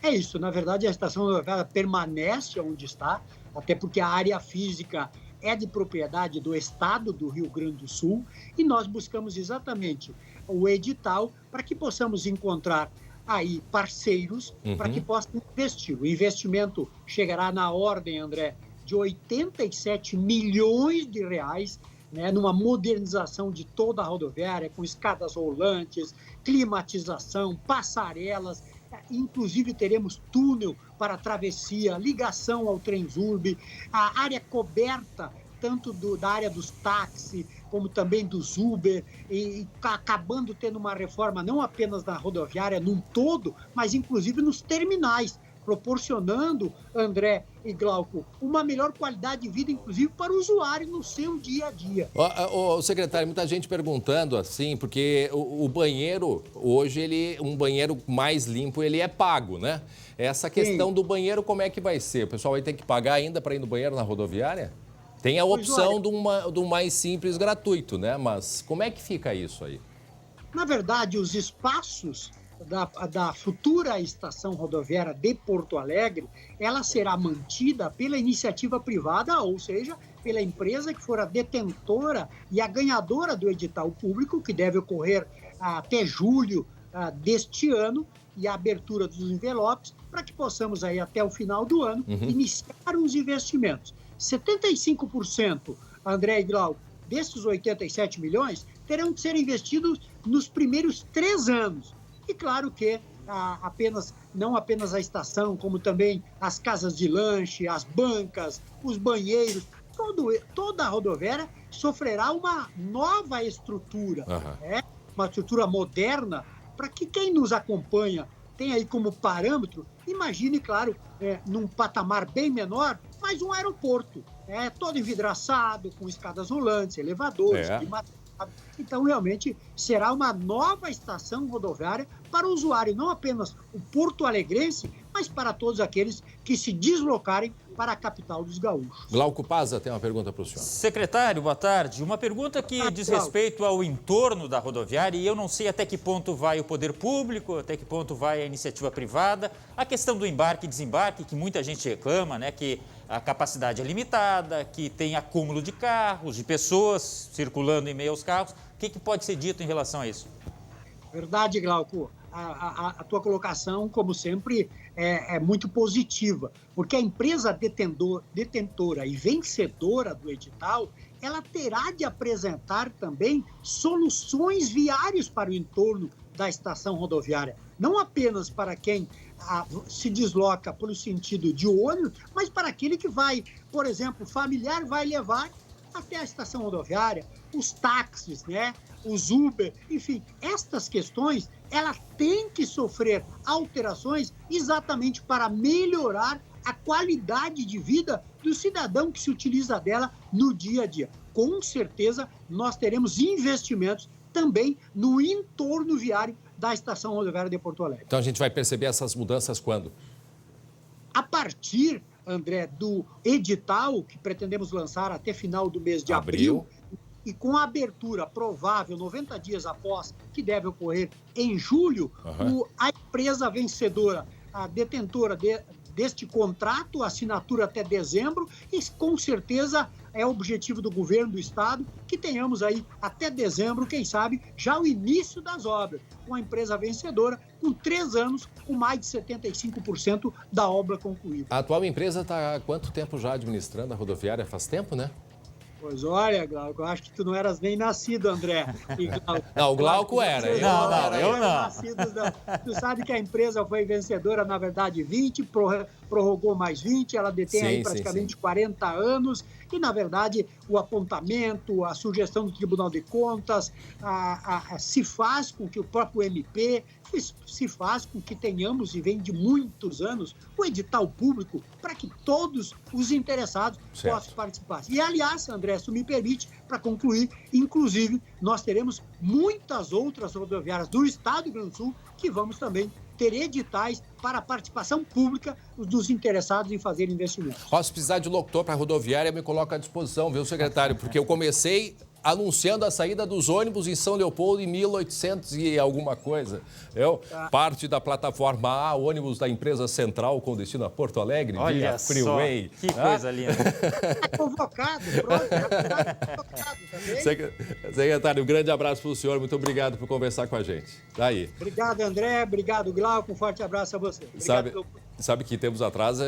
É isso. Na verdade, a estação rodoviária permanece onde está, até porque a área física é de propriedade do Estado do Rio Grande do Sul e nós buscamos exatamente o edital para que possamos encontrar aí parceiros para que possam investir. O investimento chegará na ordem, André, de 87 milhões de reais, né, numa modernização de toda a rodoviária, com escadas rolantes, climatização, passarelas, inclusive teremos túnel para travessia, ligação ao Transurb, a área coberta tanto da área dos táxis, como também dos Uber, e acabando tendo uma reforma não apenas na rodoviária num todo, mas inclusive nos terminais, proporcionando, André e Glauco, uma melhor qualidade de vida, inclusive para o usuário no seu dia a dia. Secretário, muita gente perguntando assim, porque o banheiro, hoje, um banheiro mais limpo, ele é pago, né? Essa questão do banheiro, como é que vai ser? O pessoal vai ter que pagar ainda para ir no banheiro na rodoviária? Tem a opção do mais simples gratuito, né? Mas como é que fica isso aí? Na verdade, os espaços da futura estação rodoviária de Porto Alegre, ela será mantida pela iniciativa privada, ou seja, pela empresa que for a detentora e a ganhadora do edital público, que deve ocorrer até julho deste ano, e a abertura dos envelopes, para que possamos aí até o final do ano iniciar os investimentos. 75%, André e Glauco, desses 87 milhões, terão que ser investidos nos primeiros 3 anos. E claro que não apenas a estação, como também as casas de lanche, as bancas, os banheiros, toda a rodoviária sofrerá uma nova estrutura, uma estrutura moderna, para que quem nos acompanha tenha aí como parâmetro, imagine, claro, num patamar bem menor, mas um aeroporto, todo envidraçado, com escadas rolantes, elevadores, climatizado. Então, realmente, será uma nova estação rodoviária para o usuário, não apenas o porto-alegrense, mas para todos aqueles que se deslocarem para a capital dos gaúchos. Glauco Pazza tem uma pergunta para o senhor. Secretário, boa tarde. Uma pergunta que diz respeito ao entorno da rodoviária, e eu não sei até que ponto vai o poder público, até que ponto vai a iniciativa privada. A questão do embarque e desembarque, que muita gente reclama, né, que a capacidade é limitada, que tem acúmulo de carros, de pessoas circulando em meio aos carros. O que pode ser dito em relação a isso? Verdade, Glauco. A tua colocação, como sempre, é muito positiva, porque a empresa detentora e vencedora do edital, ela terá de apresentar também soluções viárias para o entorno da estação rodoviária, não apenas para quem se desloca pelo sentido de ônibus, mas para aquele que vai, por exemplo, familiar, vai levar até a estação rodoviária, os táxis, né? Os Uber, enfim, estas questões, ela tem que sofrer alterações exatamente para melhorar a qualidade de vida do cidadão que se utiliza dela no dia a dia. Com certeza, nós teremos investimentos também no entorno viário da estação rodoviária de Porto Alegre. Então a gente vai perceber essas mudanças quando? A partir, André, do edital que pretendemos lançar até final do mês de abril e com a abertura provável 90 dias após, que deve ocorrer em julho, a empresa vencedora, a detentora deste contrato, assinatura até dezembro, e com certeza é o objetivo do governo do estado que tenhamos aí até dezembro, quem sabe, já o início das obras, com a empresa vencedora, com 3 anos, com mais de 75% da obra concluída. A atual empresa está há quanto tempo já administrando a rodoviária? Faz tempo, né? Pois olha, Glauco, eu acho que tu não eras nem nascido, André. Não, o Glauco era. Eu não. Tu sabe que a empresa foi vencedora, na verdade, 20, prorrogou mais 20, ela detém aí praticamente 40 anos. E, na verdade, o apontamento, a sugestão do Tribunal de Contas, se faz com que o próprio MP, se faz com que tenhamos, e vem de muitos anos, o edital público para que todos os interessados possam participar. E, aliás, André, se tu me permite, para concluir, inclusive, nós teremos muitas outras rodoviárias do Estado do Rio Grande do Sul que vamos também ter editais para a participação pública dos interessados em fazer investimentos. Se precisar de locutor para a rodoviária, me coloca à disposição, viu, secretário? Porque eu comecei anunciando a saída dos ônibus em São Leopoldo em 1800 e alguma coisa. Parte da plataforma A, ônibus da empresa central com destino a Porto Alegre, via Freeway. Que coisa linda. Convocado, pronto. Secretário, um grande abraço para o senhor, muito obrigado por conversar com a gente. Tá aí. Obrigado, André, obrigado, Glauco, um forte abraço a você. Sabe que tempos atrás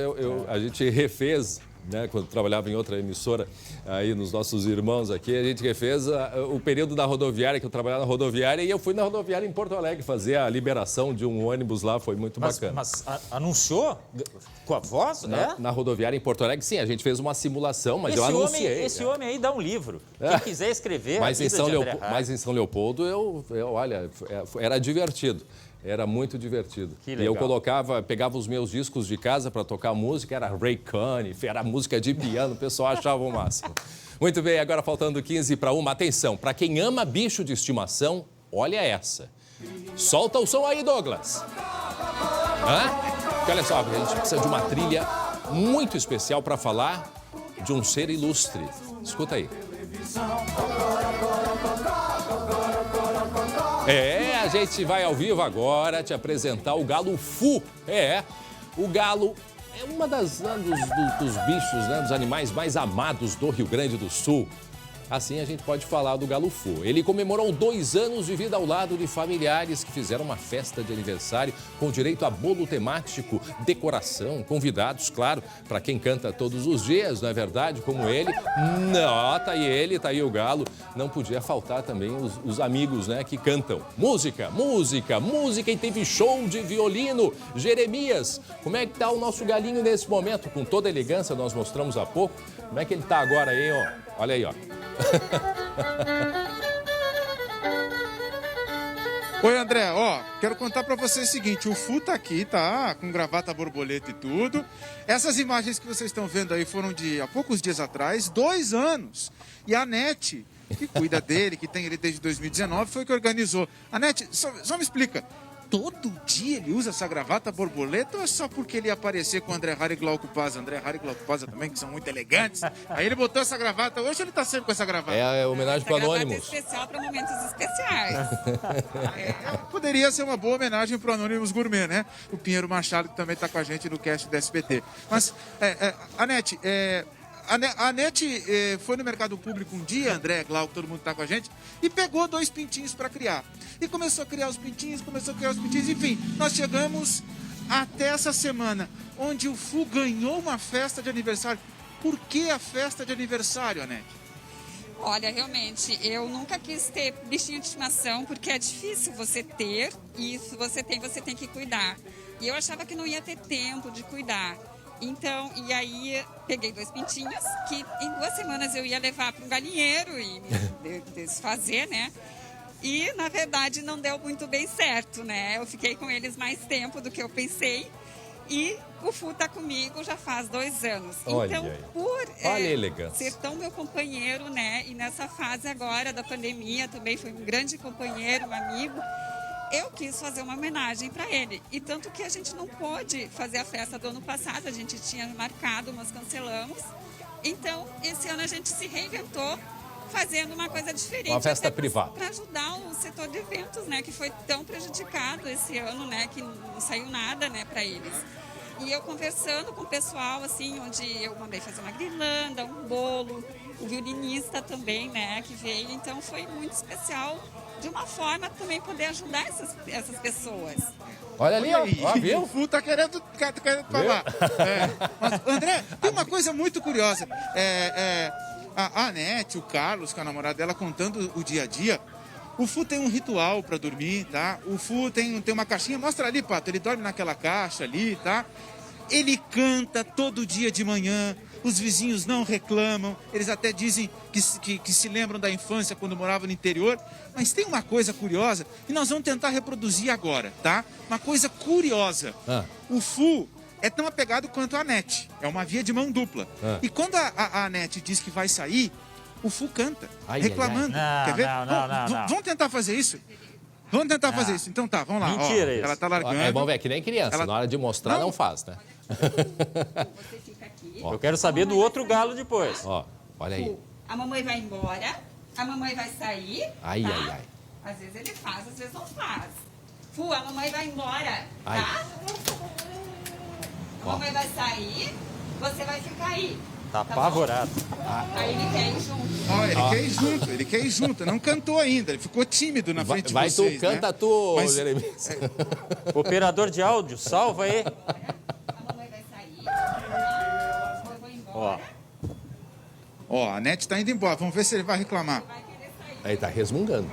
a gente refez, né, quando trabalhava em outra emissora, aí nos nossos irmãos aqui, a gente refez o período da rodoviária, que eu trabalhava na rodoviária, e eu fui na rodoviária em Porto Alegre fazer a liberação de um ônibus lá, foi muito bacana. Mas anunciou com a voz, né? Na rodoviária em Porto Alegre, sim, a gente fez uma simulação, mas eu anunciei. Esse homem aí dá um livro. Quem quiser escrever, mas em São Leopoldo, olha, era divertido. Era muito divertido. Que legal. E eu pegava os meus discos de casa para tocar música, era Ray Conniff, era música de piano, o pessoal achava o máximo. Muito bem, agora faltando 15 para 1. Atenção, para quem ama bicho de estimação, olha essa. Solta o som aí, Douglas. Porque olha só, a gente precisa de uma trilha muito especial para falar de um ser ilustre. Escuta aí. A gente vai ao vivo agora te apresentar o galo Fu. O galo é uma dos bichos, né, dos animais mais amados do Rio Grande do Sul. Assim a gente pode falar do galo Fu. Ele comemorou 2 anos de vida ao lado de familiares que fizeram uma festa de aniversário com direito a bolo temático, decoração, convidados, claro, para quem canta todos os dias, não é verdade? Como ele. Tá aí o galo. Não podia faltar também os amigos, né, que cantam. Música, e teve show de violino. Jeremias, como é que tá o nosso galinho nesse momento? Com toda a elegância, nós mostramos há pouco. Como é que ele tá agora aí, ó? Olha aí, ó. Oi, André, quero contar pra você o seguinte, o Fu tá aqui, tá? Com gravata borboleta e tudo. Essas imagens que vocês estão vendo aí foram de há poucos dias atrás, 2 anos. E a Nete, que cuida dele, que tem ele desde 2019, foi que organizou. A Nete, só me explica, todo dia ele usa essa gravata borboleta ou é só porque ele ia aparecer com o André Hara e Glauco Paz? André Hara e Glauco Paz também, que são muito elegantes. Aí ele botou essa gravata, hoje ele tá sempre com essa gravata. É homenagem para Anônimos. É especial para momentos especiais. Poderia ser uma boa homenagem para o Anônimos Gourmet, né? O Pinheiro Machado, que também tá com a gente no cast do SBT. Mas, Anete, a Nete foi no mercado público um dia, André, Glauco, todo mundo tá com a gente, e pegou 2 pintinhos para criar. E começou a criar os pintinhos, enfim, nós chegamos até essa semana, onde o Fu ganhou uma festa de aniversário. Por que a festa de aniversário, Anete? Olha, realmente, eu nunca quis ter bichinho de estimação, porque é difícil você ter, e se você tem que cuidar. E eu achava que não ia ter tempo de cuidar. Então, e aí peguei 2 pintinhos que em 2 semanas eu ia levar para um galinheiro e desfazer, né? E, na verdade, não deu muito bem certo, né? Eu fiquei com eles mais tempo do que eu pensei. E o Fu tá comigo já faz 2 anos. Então, por ser tão meu companheiro, né? E nessa fase agora da pandemia também foi um grande companheiro, um amigo. Eu quis fazer uma homenagem para ele. E tanto que a gente não pôde fazer a festa do ano passado, a gente tinha marcado, mas cancelamos. Então, esse ano a gente se reinventou fazendo uma coisa diferente. Uma festa privada. Para ajudar o setor de eventos, né, que foi tão prejudicado esse ano, né, que não saiu nada, né, para eles. E eu conversando com o pessoal, assim, onde eu mandei fazer uma guirlanda, um bolo, o violinista também, né, que veio. Então foi muito especial, de uma forma também poder ajudar essas pessoas. Olha ali, ó, viu? O Fu tá querendo falar. Mas, André, tem uma coisa muito curiosa. A Anete, o Carlos, que é a namorada dela, contando o dia a dia. O Fu tem um ritual para dormir, tá? O Fu tem uma caixinha. Mostra ali, Pato. Ele dorme naquela caixa ali, tá? Ele canta todo dia de manhã. Os vizinhos não reclamam. Eles até dizem que se lembram da infância quando moravam no interior. Mas tem uma coisa curiosa e nós vamos tentar reproduzir agora, tá? Uma coisa curiosa. O Fu é tão apegado quanto a Anete. É uma via de mão dupla. E quando a Anete diz que vai sair, o Fu canta, reclamando. Quer ver? Não. Vamos tentar fazer isso? Vamos tentar fazer isso. Então tá, vamos lá. Mentira isso. Ela tá largando. É bom ver, que nem criança. Na hora de mostrar, não faz, né? Você fica aqui. Eu quero saber do outro galo depois. Ó, olha aí. A mamãe vai embora, a mamãe vai sair. Ai. Às vezes ele faz, às vezes não faz. Fu, a mamãe vai embora, tá? A mamãe vai sair, você vai ficar aí. Tá apavorado. Aí ele quer ir junto. Ele quer ir junto. Não cantou ainda, ele ficou tímido na frente de vocês. Tu, canta tu, Jeremias. Operador de áudio, salva aí. A mamãe vai sair, eu vou embora. Ó, a Anete tá indo embora, vamos ver se ele vai reclamar. Aí tá resmungando.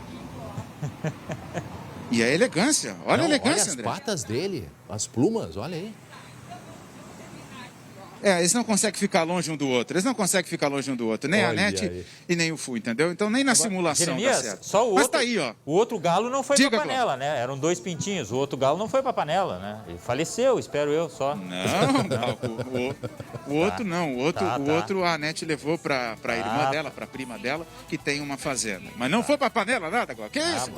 E a elegância, olha a elegância, André. Olha as patas dele, as plumas, olha aí. Eles não conseguem ficar longe um do outro. Nem a Anete e nem o Fu, entendeu? Então nem na simulação Jeremias, dá certo. Só o Mas outro, tá aí, ó. O outro galo não foi pra panela, Glauco. né? Eram 2 pintinhos. O outro galo não foi pra panela, né? Ele faleceu, espero eu só. Não, Glauco. O outro não. O outro a Anete levou pra irmã dela, pra prima dela, que tem uma fazenda. Mas não foi pra panela nada, Glauco. Que isso?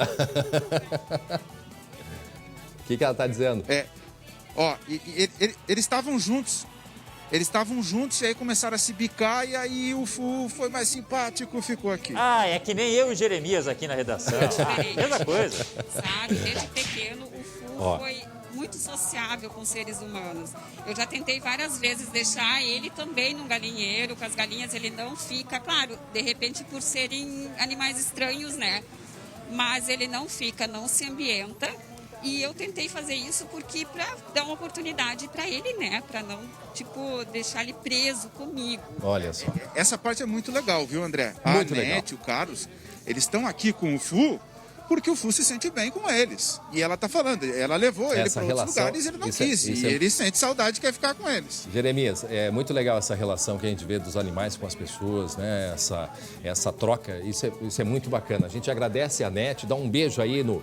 O que ela tá dizendo? Eles estavam juntos. E aí começaram a se bicar e aí o Fu foi mais simpático, ficou aqui. É que nem eu e o Jeremias aqui na redação. Mesma coisa. Sabe, desde pequeno o Fu foi muito sociável com seres humanos. Eu já tentei várias vezes deixar ele também num galinheiro, com as galinhas ele não fica, claro, de repente por serem animais estranhos, né? Mas ele não fica, não se ambienta. E eu tentei fazer isso porque para dar uma oportunidade para ele, né? Para não, deixar ele preso comigo. Olha só. Essa parte é muito legal, viu, André? A Anete, o Carlos, eles estão aqui com o Fu porque o Fu se sente bem com eles. E ela tá falando, ela levou ele para outros lugares e ele não quis. E ele sente saudade e quer ficar com eles. Jeremias, é muito legal essa relação que a gente vê dos animais com as pessoas, né? Essa troca, isso é muito bacana. A gente agradece a Anete, dá um beijo aí no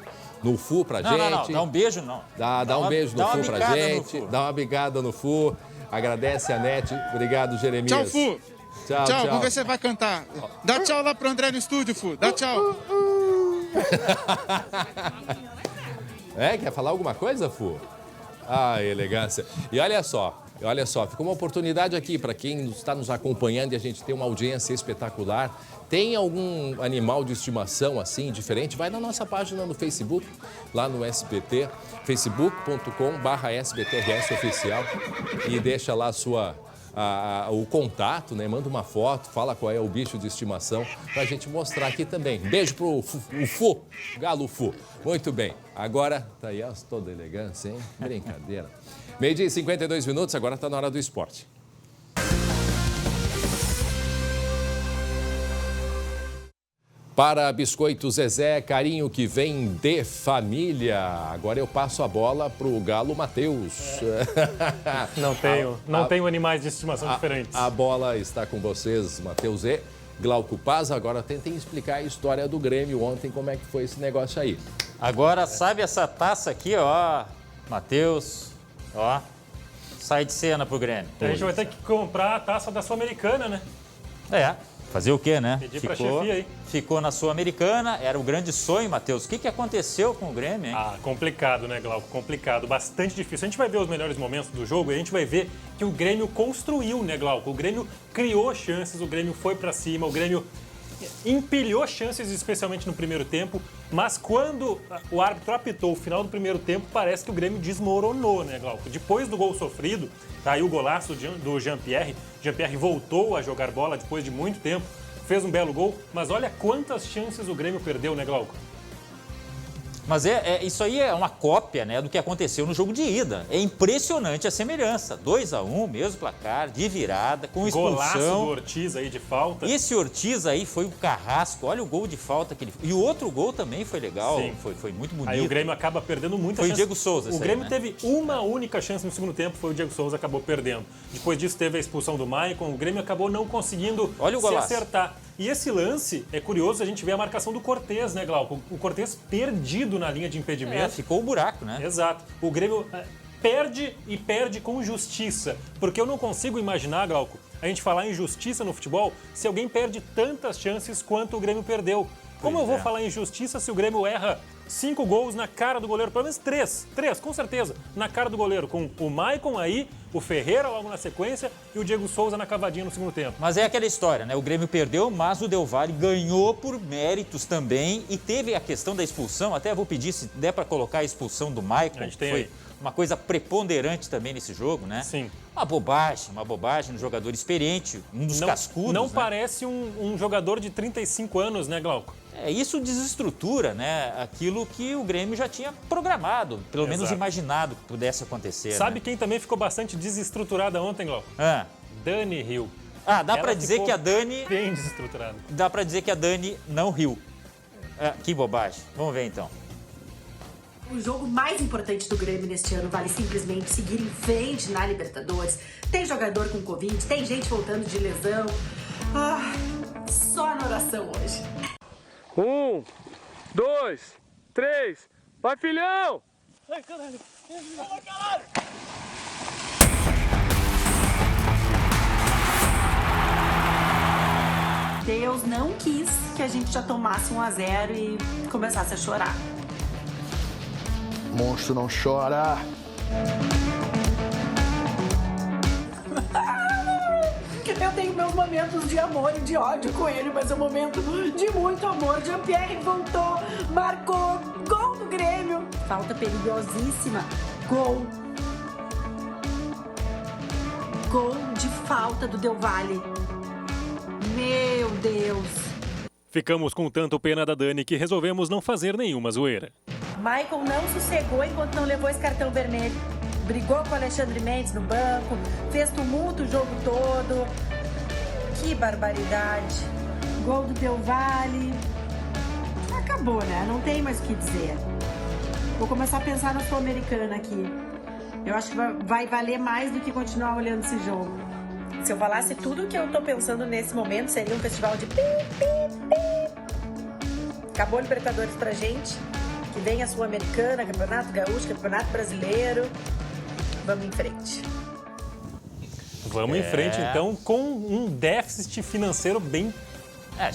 Fu pra gente. Não, dá um beijo não. Dá um beijo no Fu pra gente. Dá uma bigada no Fu. Agradece a Anete. Obrigado, Jeremias. Tchau, Fu. Tchau. Vamos ver se você vai cantar. Dá tchau lá pro André no estúdio, Fu. Dá tchau. Quer falar alguma coisa, Fu? Elegância. E olha só, ficou uma oportunidade aqui para quem está nos acompanhando e a gente tem uma audiência espetacular. Tem algum animal de estimação assim, diferente? Vai na nossa página no Facebook, lá no SBT, facebook.com/SBTRS Oficial e deixa lá o contato, né? Manda uma foto, fala qual é o bicho de estimação pra gente mostrar aqui também. Beijo pro Fu, Galo Fu. Muito bem. Agora, tá aí, toda elegância, hein? Brincadeira. 12h e 52 minutos, agora tá na hora do esporte. Para Biscoito Zezé, carinho que vem de família. Agora eu passo a bola para o Galo Matheus. Não tenho animais de estimação diferentes. A bola está com vocês, Matheus e Glauco Paz. Agora tentem explicar a história do Grêmio ontem, como é que foi esse negócio aí. Agora, sabe essa taça aqui, ó, Matheus, ó, sai de cena pro Grêmio. A gente vai ter que comprar a taça da Sul-Americana, né? Fazer o quê, né? Pedir pra chefia aí. Ficou na Sul-Americana, era o grande sonho, Matheus. O que aconteceu com o Grêmio, hein? Complicado, né, Glauco? Complicado, bastante difícil. A gente vai ver os melhores momentos do jogo e a gente vai ver que o Grêmio construiu, né, Glauco? O Grêmio criou chances, o Grêmio foi pra cima, o Grêmio empilhou chances, especialmente no primeiro tempo, mas quando o árbitro apitou o final do primeiro tempo, parece que o Grêmio desmoronou, né, Glauco? Depois do gol sofrido, tá aí o golaço do Jean-Pierre. Jean-Pierre voltou a jogar bola depois de muito tempo, fez um belo gol, mas olha quantas chances o Grêmio perdeu, né, Glauco? Mas isso aí é uma cópia, né, do que aconteceu no jogo de ida. É impressionante a semelhança. 2-1, mesmo placar, de virada, com expulsão. Golaço do Ortiz aí de falta. Esse Ortiz aí foi o carrasco. Olha o gol de falta que ele... E o outro gol também foi legal. Sim. Foi muito bonito. Aí o Grêmio acaba perdendo muita chance. Foi o Diego Souza. O Grêmio teve uma única chance no segundo tempo, foi o Diego Souza, acabou perdendo. Depois disso teve a expulsão do Maicon. O Grêmio acabou não conseguindo se acertar. E esse lance, é curioso, a gente vê a marcação do Cortez, né, Glauco? O Cortez perdido na linha de impedimento. Ficou o buraco, né? Exato. O Grêmio perde e perde com justiça. Porque eu não consigo imaginar, Glauco, a gente falar em justiça no futebol se alguém perde tantas chances quanto o Grêmio perdeu. Como eu vou falar em justiça se o Grêmio erra 5 gols na cara do goleiro? Pelo menos 3, com certeza, na cara do goleiro. Com o Maicon aí, o Ferreira logo na sequência e o Diego Souza na cavadinha no segundo tempo. Mas é aquela história, né? O Grêmio perdeu, mas o Del Valle ganhou por méritos também. E teve a questão da expulsão. Até vou pedir se der para colocar a expulsão do Maicon. A gente tem foi aí uma coisa preponderante também nesse jogo, né? Sim. Uma bobagem no jogador experiente, um dos cascudos. Não né? parece um jogador de 35 anos, né, Glauco? Isso desestrutura, né, aquilo que o Grêmio já tinha programado, pelo menos imaginado que pudesse acontecer. Sabe né? quem também ficou bastante desestruturada ontem, Glauco? Dani riu. Dá para dizer que a Dani... Bem desestruturada. Dá para dizer que a Dani não riu. Que bobagem. Vamos ver então. O jogo mais importante do Grêmio neste ano vale simplesmente seguir em frente na Libertadores. Tem jogador com Covid, tem gente voltando de lesão. Só na oração hoje. 1, 2, 3, vai filhão! Ai, caralho! Ai, caralho! Deus não quis que a gente já tomasse 1-0 e começasse a chorar. Monstro não chora! Eu tenho meus momentos de amor e de ódio com ele, mas é um momento de muito amor. Jean-Pierre voltou, marcou, gol do Grêmio. Falta perigosíssima, gol. Gol de falta do Del Valle. Meu Deus. Ficamos com tanto pena da Dani que resolvemos não fazer nenhuma zoeira. Michael não sossegou enquanto não levou esse cartão vermelho. Brigou com o Alexandre Mendes no banco, fez tumulto o jogo todo. Que barbaridade. Gol do Del Valle. Acabou, né? Não tem mais o que dizer. Vou começar a pensar na Sul-Americana aqui. Eu acho que vai valer mais do que continuar olhando esse jogo. Se eu falasse tudo o que eu tô pensando nesse momento, seria um festival de pi, pi, pi. Acabou a Libertadores pra gente. Que vem a Sul-Americana, Campeonato Gaúcho, Campeonato Brasileiro. Vamos em frente. Vamos em frente, então, com um déficit financeiro bem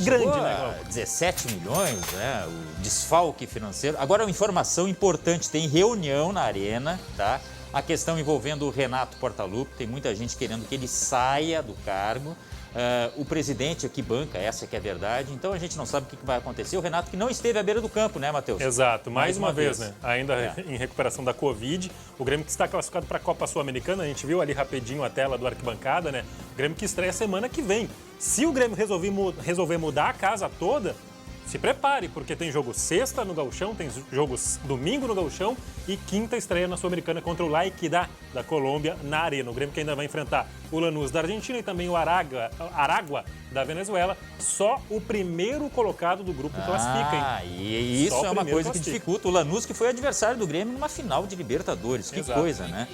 grande, né, Glauco? 17 milhões, né? O desfalque financeiro. Agora, uma informação importante, tem reunião na Arena, tá? A questão envolvendo o Renato Portaluppi, tem muita gente querendo que ele saia do cargo. O presidente aqui banca, essa que é a verdade, então a gente não sabe o que vai acontecer. O Renato que não esteve à beira do campo, né, Matheus? Exato, mais uma vez, né? Ainda em recuperação da Covid, o Grêmio que está classificado para a Copa Sul-Americana, a gente viu ali rapidinho a tela do arquibancada, né? O Grêmio que estreia semana que vem. Se o Grêmio resolver mudar a casa toda, se prepare, porque tem jogo sexta no Gauchão, tem jogos domingo no Gauchão e quinta estreia na Sul-Americana contra o La Equidad da Colômbia na Arena. O Grêmio que ainda vai enfrentar o Lanús da Argentina e também o Aragua da Venezuela. Só o primeiro colocado do grupo classifica, hein? E isso é uma coisa que dificulta. O Lanús que foi adversário do Grêmio numa final de Libertadores. Que coisa, né?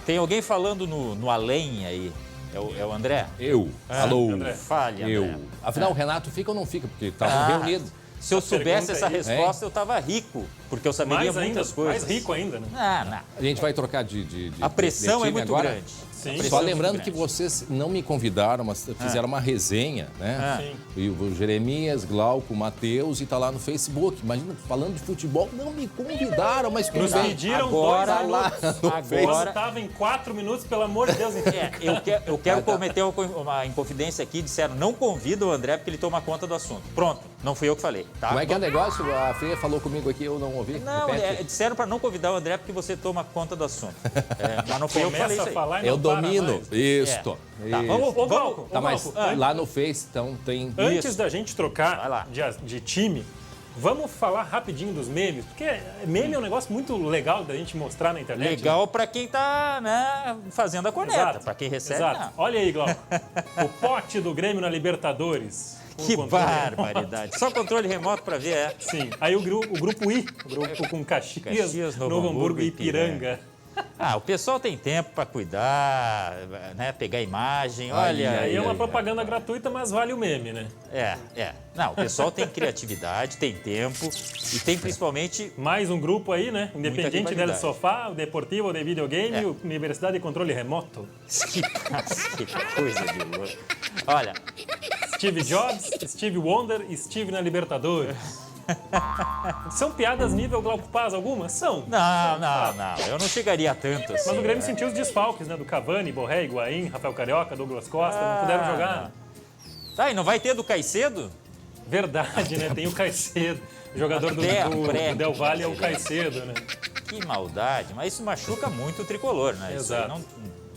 Tem alguém falando no além aí? É o André? Alô. André. Fale, André. Afinal, o Renato fica ou não fica? Porque estavam reunidos. Se eu soubesse essa resposta, eu estava rico, porque eu saberia muitas coisas. Mais rico ainda, né? A gente vai trocar de A pressão é muito agora. grande. Sim. Só lembrando que vocês não me convidaram, mas fizeram uma resenha, né? Sim. E o Jeremias, Glauco, Matheus, e tá lá no Facebook. Imagina, falando de futebol, não me convidaram, mas nos pediram agora, 2 minutos. Agora estava em 4 minutos, pelo amor de Deus. Eu quero cometer uma inconfidência aqui. Disseram, não convida o André porque ele toma conta do assunto. Pronto, não fui eu que falei. Tá? Como é que é o negócio? A Fê falou comigo aqui, eu não ouvi. Não, disseram para não convidar o André porque você toma conta do assunto. Mas não fui eu que falei isso aí. Eu domino. Isso. Tá, vamos. Tá, mas lá no Face, então, tem... Antes da gente trocar de time, vamos falar rapidinho dos memes, porque meme é um negócio muito legal da gente mostrar na internet. Legal para quem tá, né, fazendo a corneta, para quem recebe. Exato. Não. Olha aí, Glauco, o pote do Grêmio na Libertadores. Que barbaridade. Só controle remoto para ver, Sim. Aí o grupo I, o grupo com Caxias, Novo Hamburgo e Ipiranga. O pessoal tem tempo para cuidar, né, pegar imagem, olha... Aí é uma propaganda gratuita, mas vale o meme, né? Não, o pessoal tem criatividade, tem tempo e tem principalmente... Mais um grupo aí, né? Independiente del Sofá, o Deportivo de Videogame, Universidade de Controle Remoto. Que coisa de louco. Olha... Steve Jobs, Steve Wonder e Steve na Libertadores. São piadas nível Glauco Paz algumas? São. Não. Eu não chegaria a tanto assim. Mas o Grêmio sentiu os desfalques, né? Do Cavani, Borré, Higuaín, Rafael Carioca, Douglas Costa. Não puderam jogar. Tá, e não vai ter do Caicedo? Verdade, né? Tem o Caicedo. Jogador do Del Valle é o Caicedo, né? Que maldade. Mas isso machuca muito o tricolor, né? Exato.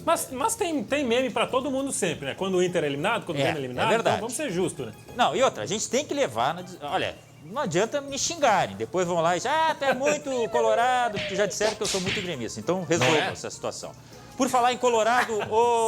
Mas tem meme pra todo mundo sempre, né? Quando o Inter é eliminado, quando o Grêmio é eliminado. É verdade. Então vamos ser justos, né? Não, e outra, a gente tem que levar... Olha... Não adianta me xingarem. Depois vão lá e dizem, tu é muito colorado, porque já disseram que eu sou muito gremista. Então resolvam essa situação. Por falar em Colorado,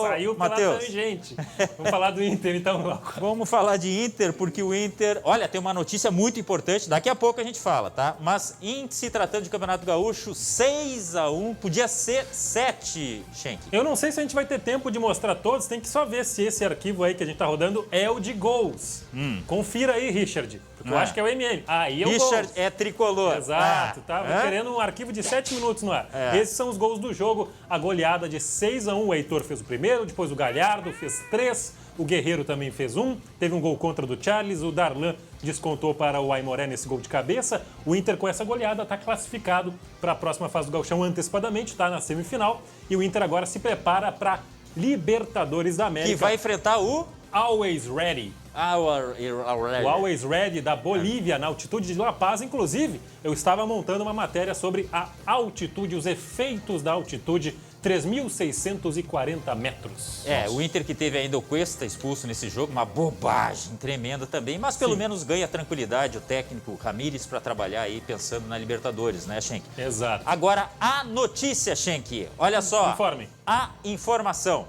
Saiu pela tangente. Vamos falar do Inter, então. Vamos falar de Inter, porque o Inter... Olha, tem uma notícia muito importante, daqui a pouco a gente fala, tá? Mas em se tratando de Campeonato Gaúcho, 6-1, podia ser 7, Schenck. Eu não sei se a gente vai ter tempo de mostrar todos, tem que só ver se esse arquivo aí que a gente tá rodando é o de gols. Confira aí, Richard. Eu acho que é o MM. Aí é o Richard gols. É tricolor. Exato, tava querendo um arquivo de 7 minutos no ar. Esses são os gols do jogo. A goleada de 6-1. O Heitor fez o primeiro, depois o Galhardo fez 3. O Guerreiro também fez 1. Teve um gol contra do Charles. O Darlan descontou para o Aimoré nesse gol de cabeça. O Inter, com essa goleada, está classificado para a próxima fase do Gauchão antecipadamente, está na semifinal. E o Inter agora se prepara para Libertadores da América. Que vai enfrentar o... Always Ready. O Always Ready da Bolívia, na altitude de La Paz. Inclusive, eu estava montando uma matéria sobre a altitude, os efeitos da altitude, 3.640 metros. O Inter que teve ainda o Cuesta expulso nesse jogo, uma bobagem tremenda também, mas pelo menos ganha tranquilidade o técnico Ramírez para trabalhar aí pensando na Libertadores, né, Schenck? Exato. Agora, a notícia, Schenck, olha só. Informe. A informação.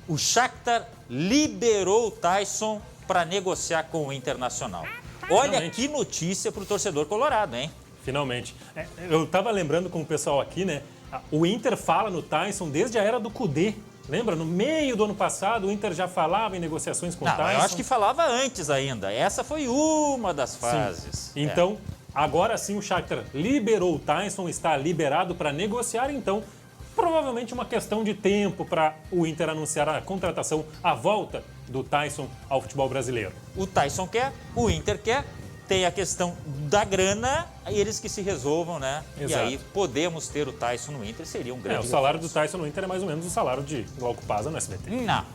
O Shakhtar liberou o Tyson para negociar com o Internacional. Olha Finalmente. Que notícia para o torcedor colorado, hein? Finalmente. Eu estava lembrando com o pessoal aqui, né? O Inter fala no Tyson desde a era do Cudê. Lembra? No meio do ano passado, o Inter já falava em negociações com o Tyson. Eu acho que falava antes ainda. Essa foi uma das fases. Sim. Então, agora sim o Shakhtar liberou o Tyson, está liberado para negociar, então... Provavelmente uma questão de tempo para o Inter anunciar a contratação, a volta do Tyson ao futebol brasileiro. O Tyson quer, o Inter quer, tem a questão da grana, eles que se resolvam, né? Exato. E aí podemos ter o Tyson no Inter, seria um grande... O salário do Tyson no Inter é mais ou menos o salário de Glauco Paz no SBT.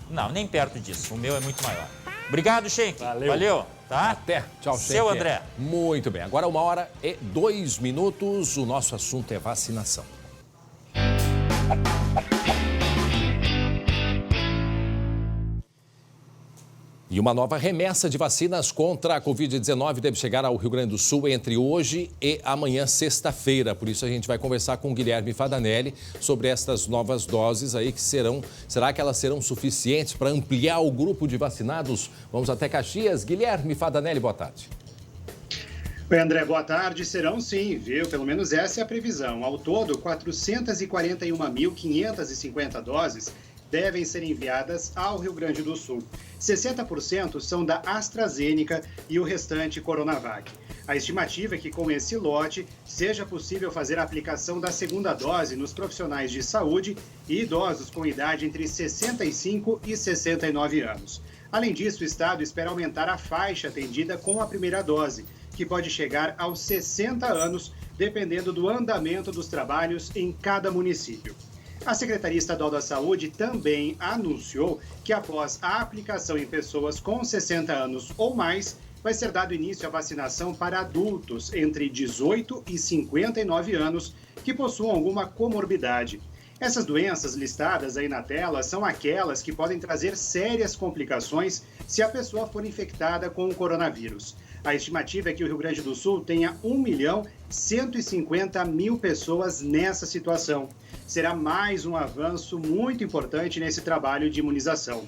Não, nem perto disso. O meu é muito maior. Obrigado, Schenck. Valeu. Tá? Até. Tchau, Schenck. Seu André. Muito bem. Agora 1h02. O nosso assunto é vacinação. E uma nova remessa de vacinas contra a Covid-19 deve chegar ao Rio Grande do Sul entre hoje e amanhã, sexta-feira. Por isso a gente vai conversar com o Guilherme Fadanelli sobre estas novas doses aí que será que elas serão suficientes para ampliar o grupo de vacinados? Vamos até Caxias. Guilherme Fadanelli, boa tarde. Oi, André, boa tarde. Serão sim, viu? Pelo menos essa é a previsão. Ao todo, 441.550 doses devem ser enviadas ao Rio Grande do Sul. 60% são da AstraZeneca e o restante Coronavac. A estimativa é que com esse lote seja possível fazer a aplicação da segunda dose nos profissionais de saúde e idosos com idade entre 65 e 69 anos. Além disso, o Estado espera aumentar a faixa atendida com a primeira dose, que pode chegar aos 60 anos, dependendo do andamento dos trabalhos em cada município. A Secretaria Estadual da Saúde também anunciou que após a aplicação em pessoas com 60 anos ou mais, vai ser dado início à vacinação para adultos entre 18 e 59 anos que possuam alguma comorbidade. Essas doenças listadas aí na tela são aquelas que podem trazer sérias complicações se a pessoa for infectada com o coronavírus. A estimativa é que o Rio Grande do Sul tenha 1.150.000 pessoas nessa situação. Será mais um avanço muito importante nesse trabalho de imunização.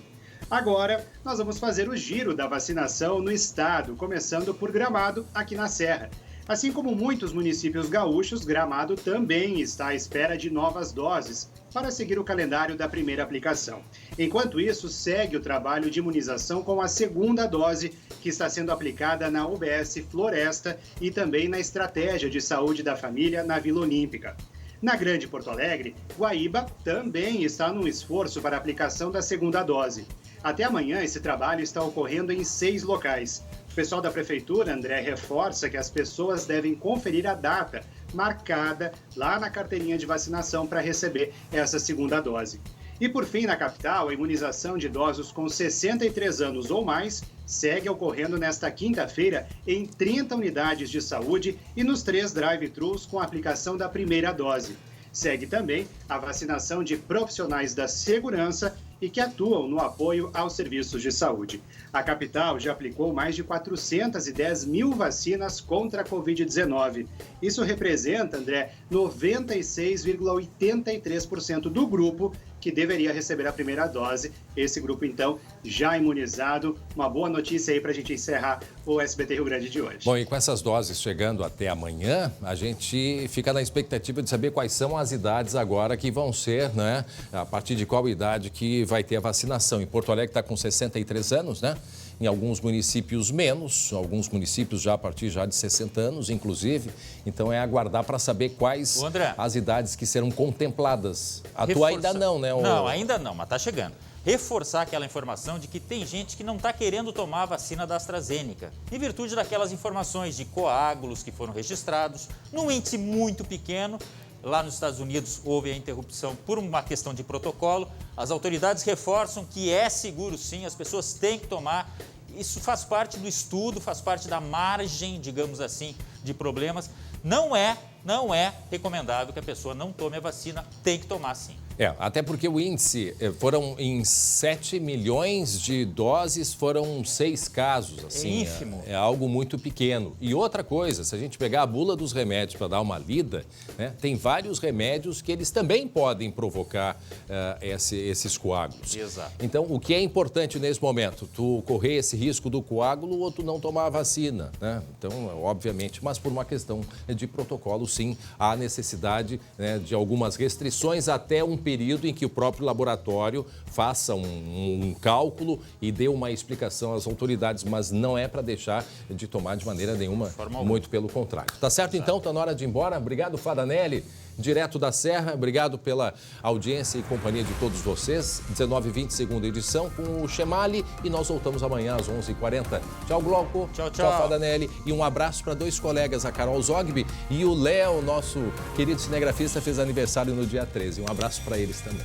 Agora, nós vamos fazer o giro da vacinação no estado, começando por Gramado, aqui na Serra. Assim como muitos municípios gaúchos, Gramado também está à espera de novas doses para seguir o calendário da primeira aplicação. Enquanto isso, segue o trabalho de imunização com a segunda dose, que está sendo aplicada na UBS Floresta e também na Estratégia de Saúde da Família na Vila Olímpica. Na Grande Porto Alegre, Guaíba também está num esforço para a aplicação da segunda dose. Até amanhã, esse trabalho está ocorrendo em 6 locais. O pessoal da Prefeitura, André, reforça que as pessoas devem conferir a data marcada lá na carteirinha de vacinação para receber essa segunda dose. E por fim, na capital, a imunização de idosos com 63 anos ou mais segue ocorrendo nesta quinta-feira em 30 unidades de saúde e nos 3 drive-thrus com a aplicação da primeira dose. Segue também a vacinação de profissionais da segurança e que atuam no apoio aos serviços de saúde. A capital já aplicou mais de 410 mil vacinas contra a Covid-19. Isso representa, André, 96,83% do grupo que deveria receber a primeira dose. Esse grupo, então, já imunizado. Uma boa notícia aí para a gente encerrar o SBT Rio Grande de hoje. Bom, e com essas doses chegando até amanhã, a gente fica na expectativa de saber quais são as idades agora que vão ser, né? A partir de qual idade que vai ter a vacinação. Em Porto Alegre está com 63 anos, né? Em alguns municípios menos, alguns municípios já a partir já de 60 anos, inclusive. Então é aguardar para saber quais as idades que serão contempladas. A tua ainda não, né? Não, ainda não, mas está chegando. Reforçar aquela informação de que tem gente que não está querendo tomar a vacina da AstraZeneca, em virtude daquelas informações de coágulos que foram registrados, num índice muito pequeno. Lá nos Estados Unidos houve a interrupção por uma questão de protocolo. As autoridades reforçam que é seguro sim, as pessoas têm que tomar. Isso faz parte do estudo, faz parte da margem, digamos assim, de problemas. Não é recomendável que a pessoa não tome a vacina, tem que tomar sim. Até porque o índice foram em 7 milhões de doses, foram 6 casos, assim. É ínfimo. É algo muito pequeno. E outra coisa, se a gente pegar a bula dos remédios para dar uma lida, né, tem vários remédios que eles também podem provocar esses coágulos. Exato. Então, o que é importante nesse momento? Tu correr esse risco do coágulo ou tu não tomar a vacina, né? Então, obviamente, mas por uma questão de protocolo, sim, há necessidade, né, de algumas restrições até um período em que o próprio laboratório faça um cálculo e dê uma explicação às autoridades, mas não é para deixar de tomar de maneira nenhuma, muito pelo contrário. Tá certo, então? Tá na hora de ir embora. Obrigado, Fadanelli, direto da Serra. Obrigado pela audiência e companhia de todos vocês. 19h20, segunda edição, com o Chemali, e nós voltamos amanhã às 11h40. Tchau, Glauco. Tchau. Tchau, Fadanelli. E um abraço para 2 colegas, a Carol Zogby e o Léo, nosso querido cinegrafista, fez aniversário no dia 13. Um abraço para eles também.